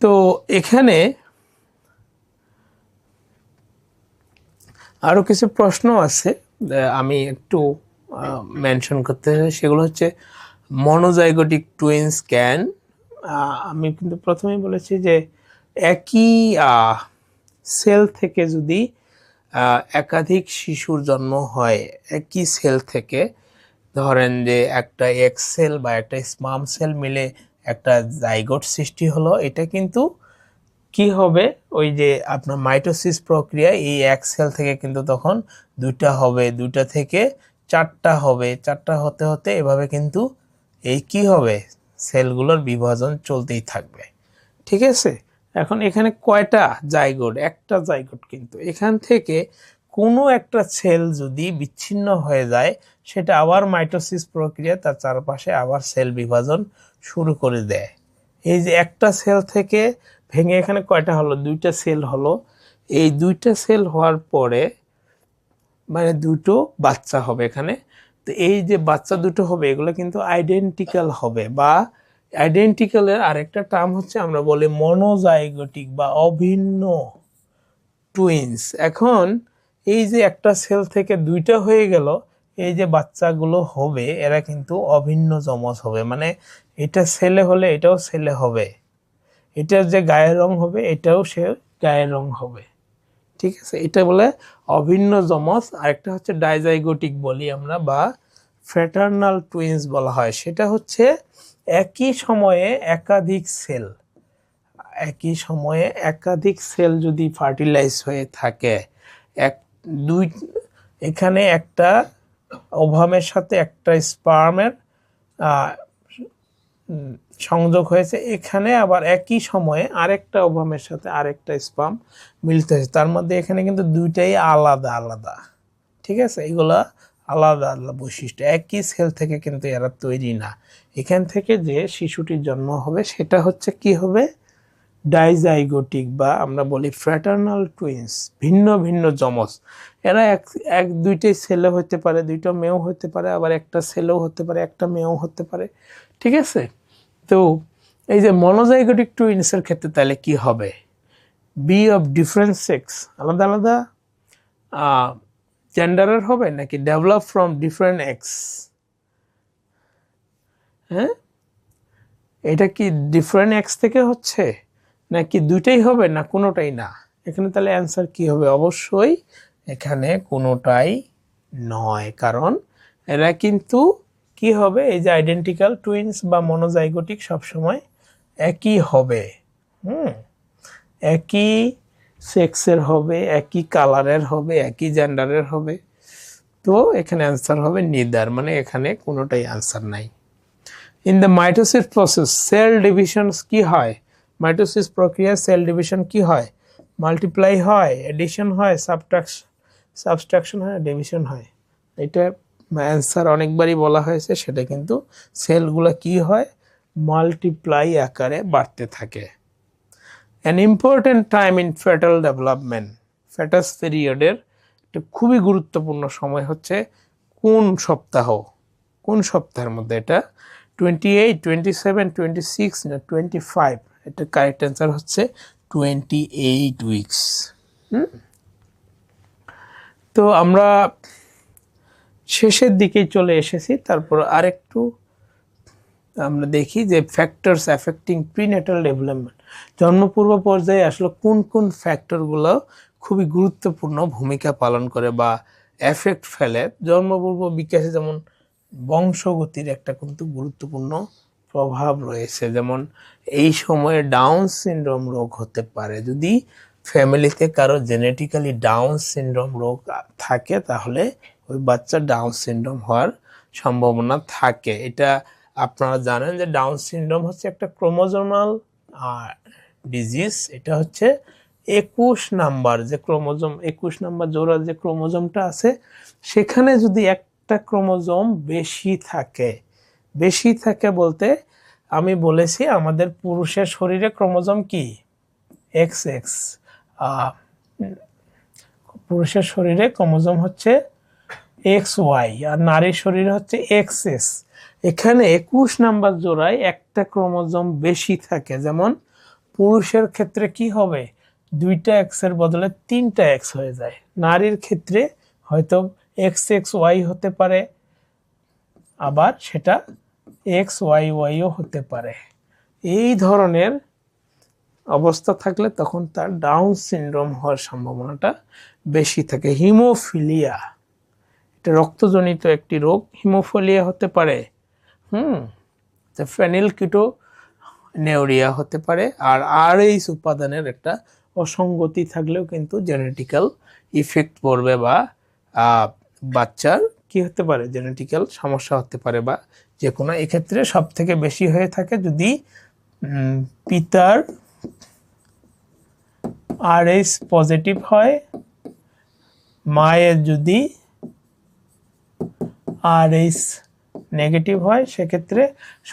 তো এখানে আরো কিছু প্রশ্ন আছে আমি একটু মেনশন করতে চাই, সেগুলো হচ্ছে মনোজাইগোটিক টুইনস ক্যান, আমি কিন্তু প্রথমেই বলেছি যে একই সেল থেকে যদি একাধিক শিশুর জন্ম হয়, একই সেল থেকে, ধরেন যে একটা এক্স সেল বা একটা স্পার্ম সেল মিলে একটা জাইগোট সৃষ্টি হলো, এটা কিন্তু কি হবে, ওই যে আপনার মাইটোসিস প্রক্রিয়া, এই এক সেল থেকে কিন্তু তখন দুইটা হবে, দুইটা থেকে চারটা হবে, চারটা হতে হতে এভাবে কিন্তু এই কি হবে, সেলগুলোর বিভাজন চলতেই থাকবে। ঠিক আছে, এখন এখানে কয়টা জাইগোট, একটা জাইগোট, কিন্তু এখান থেকে কোনো একটা সেল যদি বিচ্ছিন্ন হয়ে যায় সেটা আবার মাইটোসিস প্রক্রিয়া তার চারপাশে আবার সেল বিভাজন শুরু করে দেয়। এই যে একটা সেল থেকে ভেঙে এখানে কয়টা হলো, দুইটা সেল হলো, এই দুইটা সেল হওয়ার পরে মানে দুটো বাচ্চা হবে এখানে। তো এই যে বাচ্চা দুটো হবে এগুলো কিন্তু আইডেন্টিক্যাল হবে, বা আইডেন্টিক্যালের আরেকটা টার্ম হচ্ছে আমরা বলি মনোজাইগোটিক বা অভিন্ন টুইনস। এখন এই যে একটা সেল থেকে দুইটা হয়ে গেল, এই যে বাচ্চাগুলো হবে এরা কিন্তু অভিন্ন যমজ হবে, মানে এটা ছেলে হলে এটাও ছেলে হবে, এটার যে গায়ের রং হবে এটাও সে গায়ের রং হবে। ঠিক আছে, এটা বলে অভিন্ন যমজ। আরেকটা হচ্ছে ডাইজাইগোটিক বলি আমরা, বা ফ্র্যাটার্নাল টুইনস বলা হয়, সেটা হচ্ছে একই সময়ে একাধিক সেল, একই সময়ে একাধিক সেল যদি ফার্টিলাইজ হয়ে থাকে, দুই এখানে একটা ওভামের সাথে একটা স্পার্মের সংযোগ হয়েছে, এখানে আবার একই সময়ে আরেকটা ওভামের সাথে আরেকটা স্পার্ম মিলিত হয়েছে, তার মধ্যে এখানে কিন্তু দুইটাই আলাদা আলাদা। ঠিক আছে, এগুলা আলাদা আলাদা বৈশিষ্ট্য, একই সেল থেকে কিন্তু এরা তৈরি না। এখান থেকে যে শিশুটির জন্ম হবে সেটা হচ্ছে কি হবে, ডাইজাইগোটিক, বা আমরা বলি ফ্র্যাটার্নাল টুইনস, ভিন্ন ভিন্ন যমজ। এরা এক দুইটাই ছেলে হতে পারে, দুইটা মেয়েও হতে পারে, আবার একটা ছেলেও হতে পারে, একটা মেয়েও হতে পারে। ঠিক আছে, তো এই যে মনোজাইগোটিক টুইনসের ক্ষেত্রে তাহলে কি হবে, বি অফ ডিফারেন্ট সেক্স, আলাদা আলাদা জেন্ডারের হবে, নাকি ডেভেলপ ফ্রম ডিফারেন্ট এক্স? হ্যাঁ, এটা কি ডিফারেন্ট এক্স থেকে হচ্ছে, নাকি দুইটাই হবে, না কোনোটাই না? এখানে তাহলে অ্যান্সার কি হবে, অবশ্যই এখানে কোনোটাই নয়, কারণ এরা কিন্তু কি হবে, এই যে আইডেন্টিক্যাল টুইনস বা মনোজাইগোটিক সবসময় একই হবে, একই সেক্সের হবে, একই কালারের হবে, একই জেন্ডারের হবে। তো এখানে অ্যান্সার হবে নিদার, মানে এখানে কোনোটাই অ্যান্সার নাই। In the mitosis process cell divisions কি হয়, মাইটোসিস প্রক্রিয়া সেল ডিভিশন কি হয়, মাল্টিপ্লাই হয়, এডিশন হয়, সাবট্রাকশন হয়, ডিভিশন হয়। এটা অ্যান্সার অনেকবারই বলা হয়েছে, সেটা কিন্তু সেলগুলো কি হয়, মাল্টিপ্লাই আকারে বাড়তে থাকে। An important time in fetal development, fetus পিরিয়ডের একটা খুবই গুরুত্বপূর্ণ সময় হচ্ছে কোন সপ্তাহ, কোন সপ্তাহের মধ্যে, এটা 28, 27, 26 না 25? এটা কারেক্ট অ্যান্সার হচ্ছে 28 উইকস। তো আমরা শেষের দিকেই চলে এসেছি। তারপর আরেকটু আমরা দেখি যে ফ্যাক্টরস অ্যাফেক্টিং প্রিনেটাল ডেভেলপমেন্ট, জন্মপূর্ব পর্যায়ে আসলে কোন কোন ফ্যাক্টরগুলো খুবই গুরুত্বপূর্ণ ভূমিকা পালন করে বা এফেক্ট ফেলে জন্মপূর্ব বিকাশে। যেমন বংশগতির একটা কিন্তু গুরুত্বপূর্ণ প্রভাব রয়েছে, যেমন এই সময়ে ডাউন সিনড্রোম রোগ হতে পারে। যদি ফ্যামিলিতে কারো জেনেটিক্যালি ডাউন সিনড্রোম রোগ থাকে তাহলে ওই বাচ্চার ডাউন সিনড্রোম হওয়ার সম্ভাবনা থাকে। এটা আপনারা জানেন যে ডাউন সিনড্রোম হচ্ছে একটা ক্রোমোজোমাল ডিজিজ। এটা হচ্ছে 21 নাম্বার যে ক্রোমোজোম, 21 নাম্বার জোড়ার যে ক্রোমোজোমটা আছে সেখানে যদি একটা ক্রোমোজোম বেশি থাকে বলতে আমি বলেছি আমাদের পুরুষের শরীরে ক্রোমোজোম কি XX, পুরুষের শরীরে ক্রোমোজোম হচ্ছে XY আর নারীর শরীরে হচ্ছে XX। এখানে 21 নাম্বার জোড়ায় একটা ক্রোমোজোম বেশি থাকে, যেমন পুরুষের ক্ষেত্রে কি হবে, 2টা X এর বদলে 3টা X হয়ে যায়। নারীর ক্ষেত্রে হয়তো XXY হতে পারে, আবার সেটা XYYও হতে পারে। এই ধরনের অবস্থা থাকলে তখন তার ডাউন সিনড্রোম হওয়ার সম্ভাবনাটা বেশি থাকে। হিমোফিলিয়া, এটা রক্তজনিত একটি রোগ, হিমোফিলিয়া হতে পারে। ফেনিলকিটোনিউরিয়া হতে পারে। আর RH উপাদানের একটা অসঙ্গতি থাকলেও কিন্তু জেনেটিক্যাল ইফেক্ট পড়বে বা বাচ্চার কি হতে পারে, জেনেটিক্যাল সমস্যা হতে পারে বা যে কোনো। এক্ষেত্রে সব থেকে বেশি হয়ে থাকে যদি পিতার RH পজিটিভ হয়, মায়ের যদি RH নেগেটিভ হয়, সেক্ষেত্রে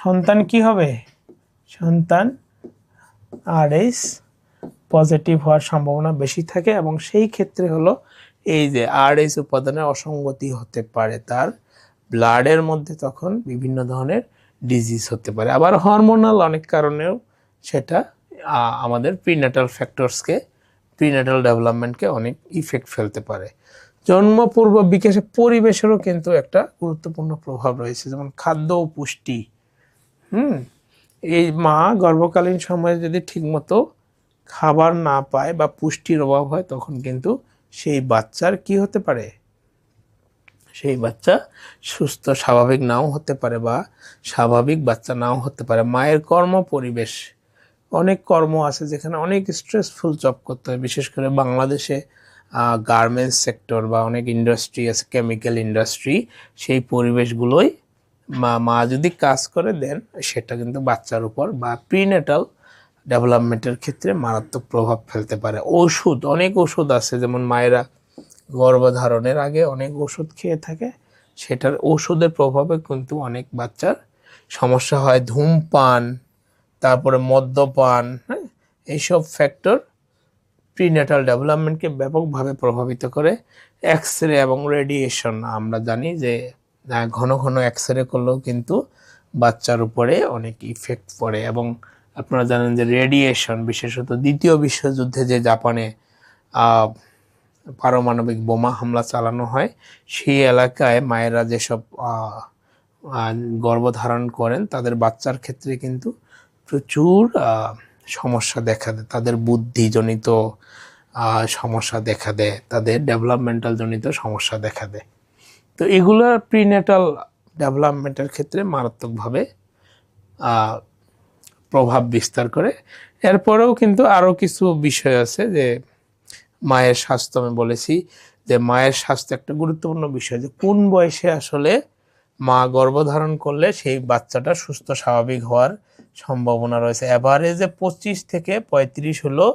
সন্তান কি হবে, সন্তান RH পজিটিভ হওয়ার সম্ভাবনা বেশি থাকে। এবং সেই ক্ষেত্রে হলো এই যে RH উপাদানের অসঙ্গতি হতে পারে, তার ব্লাডের মধ্যে তখন বিভিন্ন ধরনের ডিজিজ হতে পারে। আবার হরমোনাল অনেক কারণেও সেটা আমাদের প্রিনেটাল ফ্যাক্টরসকে, প্রিনেটাল ডেভেলপমেন্টকে অনেক ইফেক্ট ফেলতে পারে। জন্মপূর্ব বিকাশে পরিবেশেরও কিন্তু একটা গুরুত্বপূর্ণ প্রভাব রয়েছে, যেমন খাদ্য ও পুষ্টি। এই মা গর্ভকালীন সময়ে যদি ঠিকমতো খাবার না পায় বা পুষ্টির অভাব হয় তখন কিন্তু সেই বাচ্চার কি হতে পারে, সেই বাচ্চা সুস্থ স্বাভাবিক নাও হতে পারে বা স্বাভাবিক বাচ্চা নাও হতে পারে। মায়ের কর্ম পরিবেশ, অনেক কর্ম আছে যেখানে অনেক স্ট্রেসফুল জব করতে হয়, বিশেষ করে বাংলাদেশে গার্মেন্টস সেক্টর বা অনেক ইন্ডাস্ট্রি আছে, কেমিক্যাল ইন্ডাস্ট্রি। সেই পরিবেশগুলোই মা যদি কাজ করে দেন সেটা কিন্তু বাচ্চার উপর বা প্রিনেটাল ডেভেলপমেন্টের ক্ষেত্রে মারাত্মক প্রভাব ফেলতে পারে। ওষুধ, অনেক ওষুধ আছে, যেমন মায়েরা গর্ভধারণের আগে অনেক ওষুধ খেয়ে থাকে, সেটার ওষুধের প্রভাবে কিন্তু অনেক বাচ্চার সমস্যা হয়। ধূমপান, তারপরে মদ্যপান, এইসব ফ্যাক্টর প্রিনেটাল ডেভেলপমেন্টকে ব্যাপকভাবে প্রভাবিত করে। এক্স-রে এবং রেডিয়েশন, আমরা জানি যে ঘন ঘন এক্স-রে করলেও কিন্তু বাচ্চার উপরে অনেক ইফেক্ট পড়ে। এবং আপনারা জানেন যে রেডিয়েশন, বিশেষত দ্বিতীয় বিশ্বযুদ্ধে যে জাপানে পারমাণবিক বোমা হামলা চালানো হয়, সেই এলাকায় মায়েরা যেসব গর্ভধারণ করেন তাদের বাচ্চার ক্ষেত্রে কিন্তু প্রচুর সমস্যা দেখা দেয়। তাদের বুদ্ধিজনিত সমস্যা দেখা দেয়, তাদের ডেভেলপমেন্টাল জনিত সমস্যা দেখা দেয়। তো এগুলো প্রিনেটাল ডেভেলপমেন্টের ক্ষেত্রে মারাত্মকভাবে প্রভাব বিস্তার করে। এরপরেও কিন্তু আরও কিছু বিষয় আছে, যে মায়ের স্বাস্থ্য, আমি বলেছি যে মায়ের স্বাস্থ্য একটা গুরুত্বপূর্ণ বিষয়, যে কোন বয়সে আসলে মা গর্ভধারণ করলে সেই বাচ্চাটা সুস্থ স্বাভাবিক হওয়ার সম্ভাবনা রয়েছে। অ্যাভারেজে 25 থেকে 35 হলো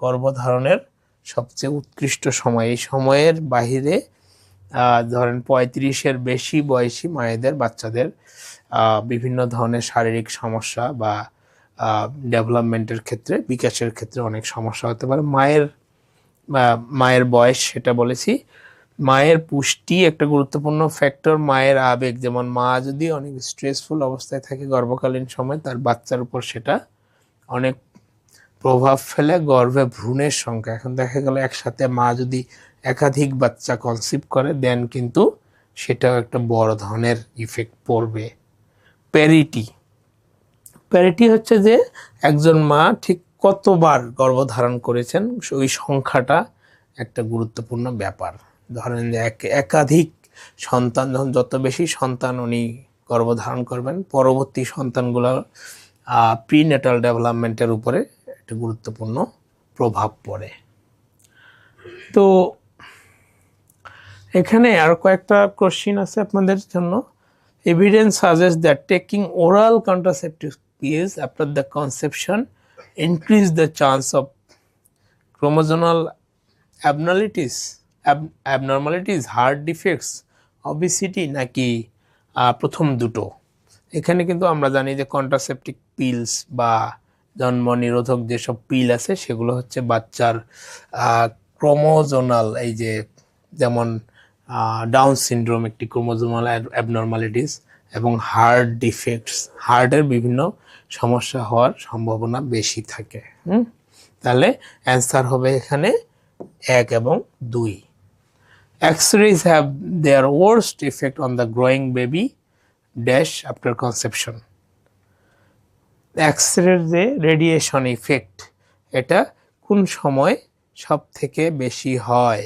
গর্ভধারণের সবচেয়ে উৎকৃষ্ট সময়। এই সময়ের বাহিরে ধরেন 35-এর বেশি বয়সী মায়েদের, বাচ্চাদের বিভিন্ন ধরনের শারীরিক সমস্যা বা ডেভেলপমেন্টের ক্ষেত্রে, বিকাশের ক্ষেত্রে অনেক সমস্যা হতে পারে। মায়ের বয়স সেটা বলেছি। মায়ের পুষ্টি একটা গুরুত্বপূর্ণ ফ্যাক্টর। মায়ের আবেগ, যেমন মা যদি অনেক স্ট্রেসফুল অবস্থায় থাকে গর্ভকালীন সময়, তার বাচ্চার উপর সেটা অনেক প্রভাব ফেলে। গর্ভে ভ্রূণের সংখ্যা, এখন দেখা গেল একসাথে মা যদি একাধিক বাচ্চা কনসিভ করে দেন কিন্তু সেটাও একটা বড় ধরনের ইফেক্ট পড়বে। প্যারিটি, প্যারিটি হচ্ছে যে একজন মা ঠিক কতবার গর্ভধারণ করেছেন, ওই সংখ্যাটা একটা গুরুত্বপূর্ণ ব্যাপার। ধরেন যে একাধিক সন্তান, যখন যত বেশি সন্তান উনি গর্ভধারণ করবেন, পরবর্তী সন্তানগুলো প্রিনেটাল ডেভেলপমেন্টের উপরে একটা গুরুত্বপূর্ণ প্রভাব পড়ে। তো এখানে আর কয়েকটা কোশ্চিন আছে আপনাদের জন্য। Evidence suggest that taking oral contraceptive pills after the conception increase the chance of chromosomal abnormalities, heart defects, obesity, নাকি প্রথম দুটো? এখানে কিন্তু আমরা জানি যে কন্ট্রাসেপটিভ পিলস বা জন্ম নিরোধক যেসব পিল আছে সেগুলো হচ্ছে বাচ্চার ক্রোমোজোনাল, এই যে যেমন ডাউন সিনড্রোম একটি ক্রোমোজোনাল অ্যাবনর্মালিটিস, এবং হার্ট ডিফেক্টস, হার্টের বিভিন্ন সমস্যা হওয়ার সম্ভাবনা বেশি থাকে। তাহলে অ্যান্সার হবে এখানে 1 এবং 2। X-rays have their worst effect on the growing baby dash after conception. X-ray যে রেডিয়েশন ইফেক্ট, এটা কোন সময় সব থেকে বেশি হয়?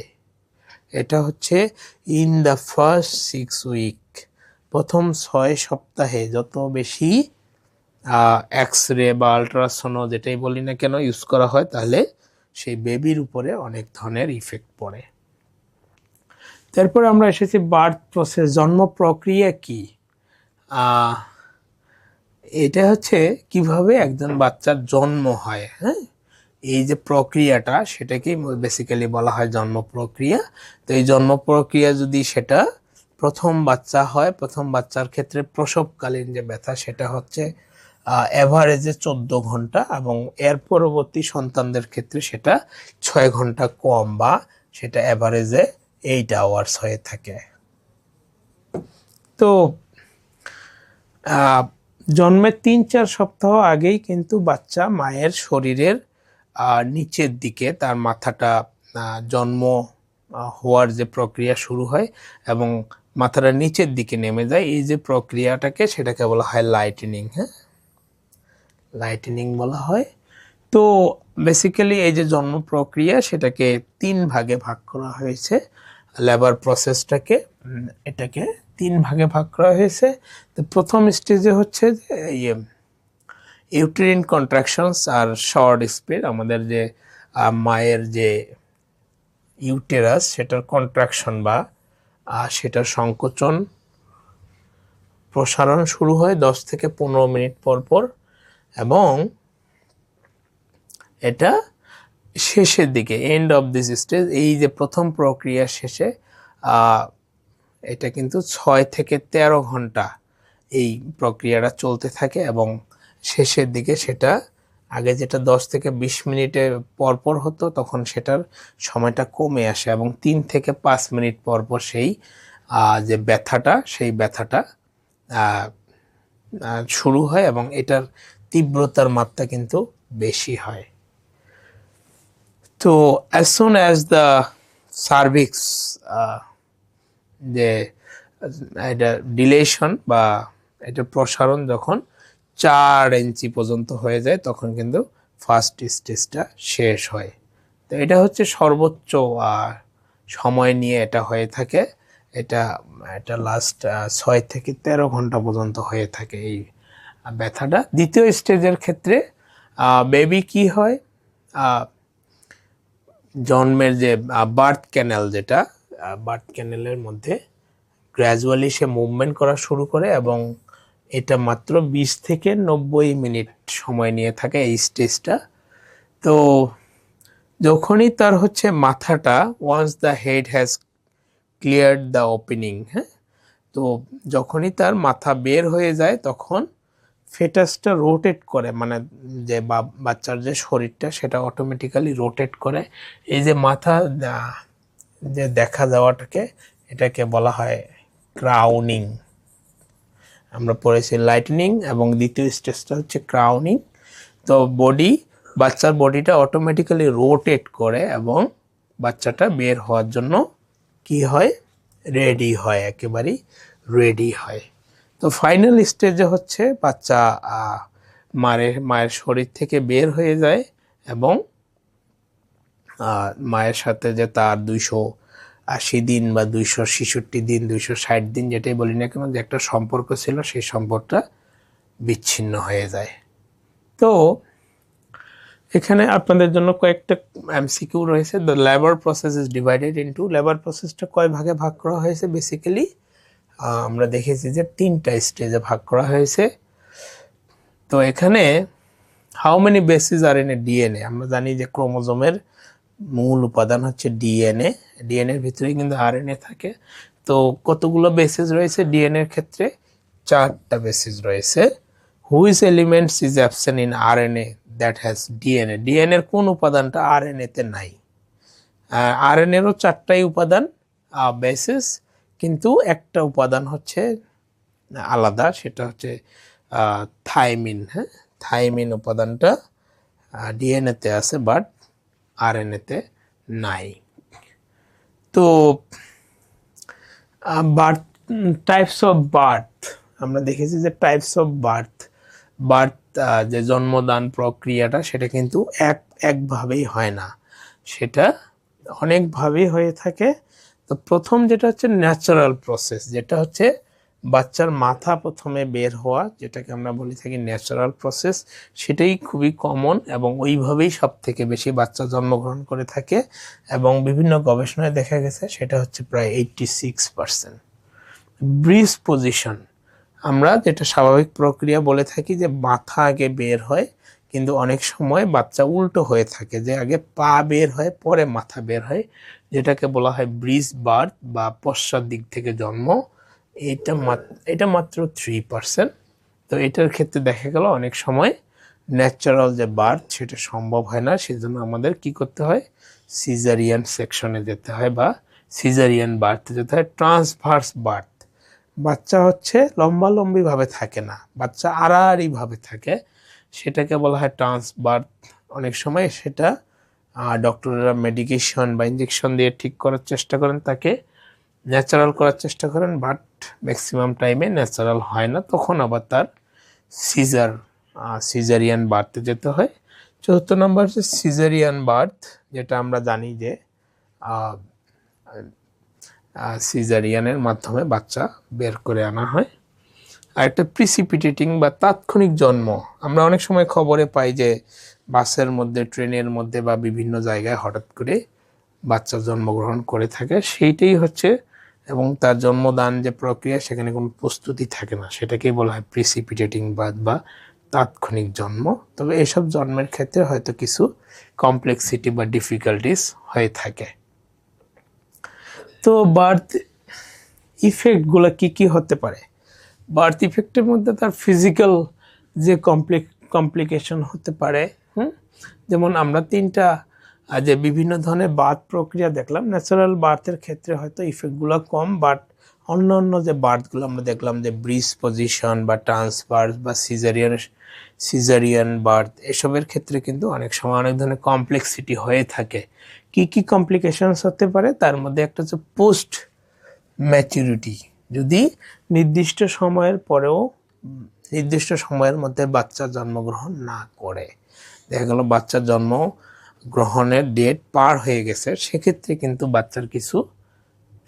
এটা হচ্ছে ইন দ্য ফার্স্ট 6 উইক, প্রথম 6 সপ্তাহে যত বেশি এক্স-রে বা আলট্রাসোনো যেটাই বলি না কেন ইউজ করা হয়, তাহলে সেই বেবির উপরে অনেক ধরনের ইফেক্ট পড়ে। তারপর আমরা এসেছি বার্থ প্রসেস, জন্ম প্রক্রিয়া কি? এটা হচ্ছে কিভাবে একজন বাচ্চার জন্ম হয়। হ্যাঁ, এই যে প্রক্রিয়াটা সেটাকেই বেসিক্যালি বলা হয় জন্ম প্রক্রিয়া। তো এই জন্ম প্রক্রিয়া যদি সেটা প্রথম বাচ্চা হয়, প্রথম বাচ্চার ক্ষেত্রে প্রসবকালীন যে ব্যথা সেটা হচ্ছে অ্যাভারেজে 14 ঘন্টা, এবং এর পরবর্তী সন্তানদের ক্ষেত্রে সেটা 6 ঘন্টা কম, বা সেটা অ্যাভারেজে 8 আওয়ার্স হয়ে থাকে। তো জন্মের 3-4 সপ্তাহ আগেই কিন্তু বাচ্চা মায়ের শরীরের নিচের দিকে তার মাথাটা জন্ম হওয়ার যে প্রক্রিয়া শুরু হয় এবং মাথাটা নিচের দিকে নেমে যায়, এই যে প্রক্রিয়াটাকে সেটাকে বলা হয় লাইটেনিং। হ্যাঁ, লাইটেনিং বলা হয়। তো বেসিক্যালি এই যে জন্ম প্রক্রিয়া সেটাকে 3 ভাগে ভাগ করা হয়েছে। লেবার প্রসেসটাকে, এটাকে 3 ভাগে ভাগ করা হয়েছে। তো প্রথম স্টেজে হচ্ছে যে ইউটেরিন কন্ট্রাকশনস আর শর্ট স্পিড, আমাদের যে মায়ের যে ইউটেরাস সেটার কন্ট্রাকশন বা সেটার সংকোচন প্রসারণ শুরু হয় 10 থেকে 15 মিনিট পর পর, এবং এটা শেষের দিকে এন্ড অফ দিস স্টেজ, এই যে প্রথম প্রক্রিয়া শেষে এটা কিন্তু 6 থেকে 13 ঘন্টা এই প্রক্রিয়াটা চলতে থাকে, এবং শেষের দিকে সেটা আগে যেটা 10 থেকে 20 মিনিটের পরপর হতো তখন সেটার সময়টা কমে আসে, এবং 3 থেকে 5 মিনিট পরপর সেই যে ব্যথাটা সেই ব্যথাটা শুরু হয়, এবং এটার তীব্রতার মাত্রা কিন্তু বেশি হয়। তো as soon as the cervix যে এটা ডিলেশন বা এটা প্রসারণ যখন 4 ইঞ্চি পর্যন্ত হয়ে যায় তখন কিন্তু ফার্স্ট স্টেজটা শেষ হয়। তো এটা হচ্ছে সর্বোচ্চ সময় নিয়ে এটা হয়ে থাকে। এটা লাস্ট 6 থেকে 13 ঘন্টা পর্যন্ত হয়ে থাকে এই ব্যথাটা। দ্বিতীয় স্টেজের ক্ষেত্রে বেবি কি হয়, জন্মের যে বার্থ ক্যানেল, যেটা বার্থ ক্যানেলের মধ্যে গ্র্যাজুয়ালি সে মুভমেন্ট করা শুরু করে, এবং এটা মাত্র 20 থেকে 90 মিনিট সময় নিয়ে থাকে এই স্টেজটা। তো যখনই তার হচ্ছে মাথাটা, once the head has cleared the opening, হ্যাঁ, তো যখনই তার মাথা বের হয়ে যায় তখন ফেটাসটা রোটেট করে, মানে যে বাচ্চার যে শরীরটা সেটা অটোমেটিক্যালি রোটেট করে। এই যে মাথা যে দেখা যাওয়াটাকে এটাকে বলা হয় ক্রাউনিং। আমরা পড়েছি লাইটনিং, এবং দ্বিতীয় স্টেজটা হচ্ছে ক্রাউনিং। তো বাচ্চার বডিটা অটোমেটিক্যালি রোটেট করে এবং বাচ্চাটা বের হওয়ার জন্য কি হয়, রেডি হয়, একেবারেই রেডি হয়। তো ফাইনাল স্টেজে হচ্ছে বাচ্চা মায়ের শরীর থেকে বের হয়ে যায় এবং মায়ের সাথে যে তার 280 দিন বা 266 দিন 260 দিন যেটাই বলি না কেন, যে একটা সম্পর্ক ছিল, সেই সম্পর্কটা বিচ্ছিন্ন হয়ে যায়। তো এখানে আপনাদের জন্য কয়েকটা এমসিকিউ রয়েছে। The labour process is divided into, labour প্রসেসটা কয় ভাগে ভাগ করা হয়েছে? বেসিক্যালি আমরা দেখেছি যে 3টা স্টেজে ভাগ করা হয়েছে। তো এখানে how many bases are in a DNA, আমরা জানি যে ক্রোমোজোমের মূল উপাদান হচ্ছে ডিএনএ, ডিএনএর ভিতরে কিন্তু আরএনএ থাকে। তো কতগুলো বেসিস রয়েছে ডিএনএর ক্ষেত্রে? 4টা বেসিস রয়েছে। Which elements is absent in RNA that has DNA, ডিএনএর কোন উপাদানটা আরএনএতে নাই? আরএনএরও 4টাই উপাদান বেসিস, কিন্তু একটা উপাদান হচ্ছে আলাদা, সেটা হচ্ছে থাইমিন। হ্যাঁ, থাইমিন উপাদানটা ডিএনএতে আছে বাট আরএনএতে নাই। তো বার্থ, টাইপস অফ বার্থ, আমরা দেখেছি যে টাইপস অফ বার্থ যে জন্মদান প্রক্রিয়াটা, সেটা কিন্তু একভাবেই হয় না, সেটা অনেকভাবেই হয়ে থাকে। তো প্রথম যেটা হচ্ছে ন্যাচারাল প্রসেস, যেটা হচ্ছে বাচ্চার মাথা প্রথমে বের হওয়া, যেটাকে আমরা বলে থাকি ন্যাচারাল প্রসেস, সেটাই খুবই কমন এবং ওইভাবেই সব থেকে বেশি বাচ্চা জন্মগ্রহণ করে থাকে এবং বিভিন্ন গবেষণায় দেখা গেছে সেটা হচ্ছে প্রায় 86%। ব্রিজ পজিশন, আমরা যেটা স্বাভাবিক প্রক্রিয়া বলে থাকি যে মাথা আগে বের হয়, কিন্তু অনেক সময় বাচ্চা উল্টো হয়ে থাকে, যে আগে পা বের হয় পরে মাথা বের হয়, যেটাকে বলা হয় ব্রিজ বার্থ বা পশ্চাৎ দিক থেকে জন্ম। এটা মাত্র 3%। তো এটার ক্ষেত্রে দেখা গেল অনেক সময় ন্যাচারাল যে বার্থ সেটা সম্ভব হয় না, সেজন্য আমাদের কি করতে হয়? সিজারিয়ান সেকশনে যেতে হয় বা সিজারিয়ান বার্থে যেতে হয়। ট্রান্সভার্স বার্থ, বাচ্চা হচ্ছে লম্বালম্বিভাবে থাকে না, বাচ্চা আড়াআড়িভাবে থাকে, সেটাকে বলা হয় ট্রান্সবার্থ। অনেক সময় সেটা ডক্টররা মেডিকেশন বা ইঞ্জেকশন দিয়ে ঠিক করার চেষ্টা করেন, তাকে ন্যাচারাল করার চেষ্টা করেন, বাট ম্যাক্সিমাম টাইমে ন্যাচারাল হয় না, তখন আবার তার সিজারিয়ান বার্থে যেতে হয়। 4th নম্বর হচ্ছে সিজারিয়ান বার্থ, যেটা আমরা জানি যে সিজারিয়ানের মাধ্যমে বাচ্চা বের করে আনা হয়। আর একটা প্রিসিপিটেটিং বা তাৎক্ষণিক জন্ম, আমরা অনেক সময় খবরে পাই যে বাসের মধ্যে, ট্রেনের মধ্যে বা বিভিন্ন জায়গায় হঠাৎ করে বাচ্চা জন্মগ্রহণ করে থাকে, সেইটাই হচ্ছে, এবং তার জন্মদান যে প্রক্রিয়া সেখানে কোনো প্রস্তুতি থাকে না, সেটাকেই বলা হয় প্রিসিপিটেটিং বার্থ বা তাৎক্ষণিক জন্ম। তবে এসব জন্মের ক্ষেত্রে হয়তো কিছু কমপ্লেক্সিটি বা ডিফিকাল্টিস হয়ে থাকে। তো বার্থ ইফেক্টগুলো কি হতে পারে? বার্থ ইফেক্টের মধ্যে তার ফিজিক্যাল যে কমপ্লিকেশন হতে পারে, যেমন আমরা 3টা যে বিভিন্ন ধরনের বার্থ প্রক্রিয়া দেখলাম, ন্যাচারাল বার্থের ক্ষেত্রে হয়তো ইফেক্টগুলো কম, বাট অন্য যে বার্থগুলো আমরা দেখলাম যে ব্রিজ পজিশন বা ট্রান্সভার্স বা সিজারিয়ান বার্থ, এসবের ক্ষেত্রে কিন্তু অনেক সময় অনেক ধরনের কমপ্লেক্সিটি হয়ে থাকে। কি কমপ্লিকেশনস হতে পারে? তার মধ্যে একটা হচ্ছে পোস্ট ম্যাচুরিটি, যদি নির্দিষ্ট সময়ের পরেও নির্দিষ্ট সময়ের মধ্যে বাচ্চা জন্মগ্রহণ না করে, দেখা গেল বাচ্চার জন্ম গ্রহণের ডেট পার হয়ে গেছে, সেক্ষেত্রে কিন্তু বাচ্চার কিছু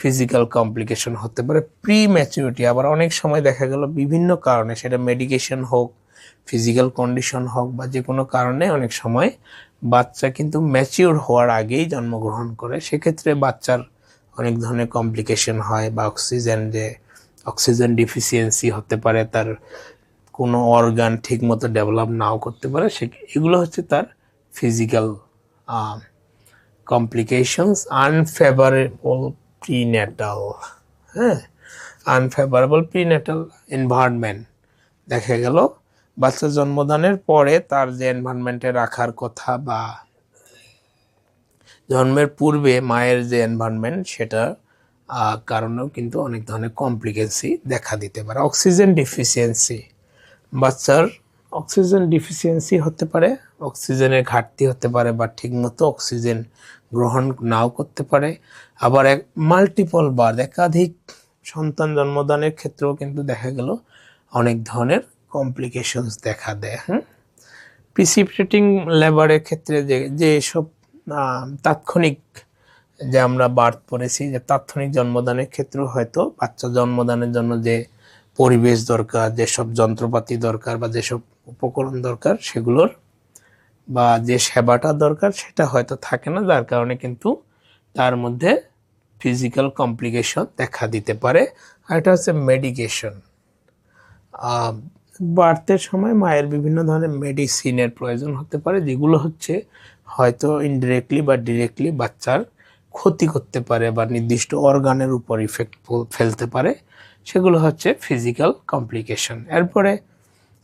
ফিজিক্যাল কমপ্লিকেশন হতে পারে। প্রি ম্যাচুরিটি আবার অনেক সময় দেখা গেল বিভিন্ন কারণে, সেটা মেডিকেশন হোক, ফিজিক্যাল কন্ডিশন হোক বা যে কোনো কারণে, অনেক সময় বাচ্চা কিন্তু ম্যাচিউর হওয়ার আগেই জন্মগ্রহণ করে, সেক্ষেত্রে বাচ্চার অনেক ধরনের কমপ্লিকেশন হয় বা অক্সিজেন ডিফিসিয়েন্সি হতে পারে, তার কোনো অর্গান ঠিকমতো ডেভেলপ নাও করতে পারে, এগুলো হচ্ছে তার physical complications. Unfavourable prenatal, unfavourable prenatal environment, দেখা গেল বাচ্চা জন্মদানের পরে তার যে এনভায়রনমেন্টে রাখার কথা বা জন্মের পূর্বে মায়ের যে এনভায়রনমেন্ট, সেটা কারণেও কিন্তু অনেক ধরনের কমপ্লিকেন্সি দেখা দিতে পারে। অক্সিজেন ডিফিসিয়েন্সি, বাচ্চার অক্সিজেন ডিফিসিয়েন্সি হতে পারে, অক্সিজেনের ঘাটতি হতে পারে, বা ঠিকমতো অক্সিজেন গ্রহণ নাও করতে পারে। আবার মাল্টিপল বার একাধিক সন্তান জন্মদানের ক্ষেত্রেও কিন্তু দেখা গেল অনেক ধরনের কমপ্লিকেশনস দেখা দেয়। প্রিসিপিটেটিং লেবারের ক্ষেত্রে যেসব তাৎক্ষণিক, যে আমরা বার্থ পড়েছি যে তাৎক্ষণিক জন্মদানের ক্ষেত্রেও হয়তো বাচ্চা জন্মদানের জন্য যে পরিবেশ দরকার, যেসব যন্ত্রপাতি দরকার বা যেসব উপকরণ দরকার সেগুলোর বা যে সেবাটা দরকার সেটা হয়তো থাকে না, যার কারণে কিন্তু তার মধ্যে ফিজিক্যাল কমপ্লিকেশন দেখা দিতে পারে। আর এটা হচ্ছে মেডিকেশন। বার্থের সময় মায়ের বিভিন্ন ধরনের মেডিসিনের প্রয়োজন হতে পারে, যেগুলো হচ্ছে হয়তো ইনডিরেক্টলি বা ডিরেক্টলি বাচ্চার ক্ষতি করতে পারে বা নির্দিষ্ট অর্গানের উপর ইফেক্ট ফেলতে পারে। সেগুলো হচ্ছে ফিজিক্যাল কমপ্লিকেশন। এরপরে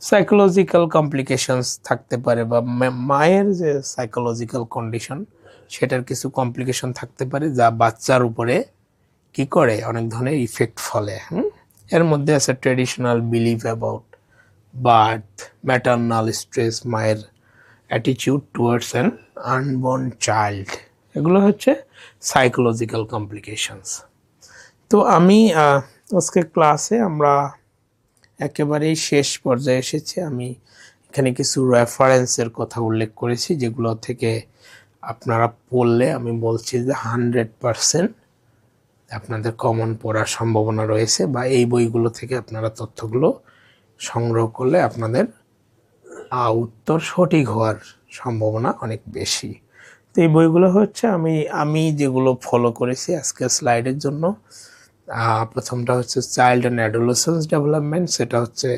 সাইকোলজিক্যাল কমপ্লিকেশনস থাকতে পারে, বা মায়ের যে সাইকোলজিক্যাল কন্ডিশন সেটার কিছু কমপ্লিকেশন থাকতে পারে, যা বাচ্চার উপরে কি করে অনেক ধরনের ইফেক্ট ফলে। এর মধ্যে আছে traditional belief about birth, maternal stress, মায়ের attitude towards an unborn child, এগুলো হচ্ছে সাইকোলজিক্যাল কমপ্লিকেশনস। তো আমি আজকে ক্লাসে আমরা একেবারেই শেষ পর্যায়ে এসেছি। আমি এখানে কিছু রেফারেন্সের কথা উল্লেখ করেছি, যেগুলো থেকে আপনারা পড়লে আমি বলছি যে 100% আপনাদের কমন পড়ার সম্ভাবনা রয়েছে, বা এই বইগুলো থেকে আপনারা তথ্যগুলো সংগ্রহ করলে আপনাদের উত্তর সঠিক হওয়ার সম্ভাবনা অনেক বেশি। তো এই বইগুলো হচ্ছে আমি যেগুলো ফলো করেছি আজকের স্লাইডের জন্য। প্রথমটা হচ্ছে চাইল্ড অ্যান্ড অ্যাডোলেসেন্স ডেভেলপমেন্ট, সেটা হচ্ছে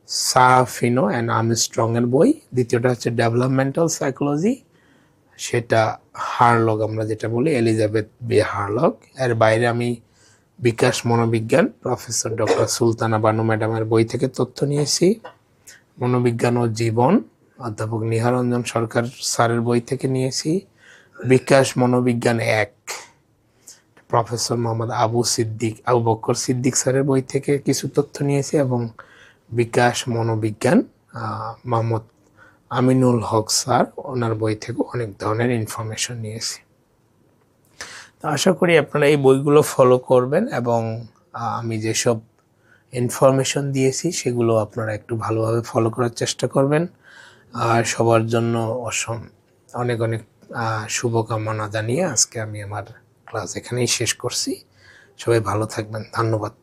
সাফিনো অ্যান্ড আর্মস্ট্রং এর বই। দ্বিতীয়টা হচ্ছে ডেভেলপমেন্টাল সাইকোলজি, সেটা হারলগ আমরা যেটা বলি, এলিজাবেথ বি হারলগ। এর বাইরে আমি বিকাশ মনোবিজ্ঞান প্রফেসর ডক্টর সুলতানা বানু ম্যাডামের বই থেকে তথ্য নিয়েছি। মনোবিজ্ঞান ও জীবন অধ্যাপক নিহারঞ্জন সরকার স্যারের বই থেকে নিয়েছি। বিকাশ মনোবিজ্ঞান 1 প্রফেসর মোহাম্মদ আবু বকর সিদ্দিক স্যারের বই থেকে কিছু তথ্য নিয়েছি, এবং বিকাশ মনোবিজ্ঞান মোহাম্মদ আমিনুল হক স্যার ওনার বই থেকে অনেক ধরনের ইনফরমেশন নিয়েছি। তো আশা করি আপনারা এই বইগুলো ফলো করবেন, এবং আমি যেসব ইনফরমেশন দিয়েছি সেগুলো আপনারা একটু ভালোভাবে ফলো করার চেষ্টা করবেন। আর সবার জন্য অনেক অনেক শুভকামনা জানিয়ে আজকে আমি আমার ক্লাস এখানেই শেষ করছি। সবাই ভালো থাকবেন, ধন্যবাদ।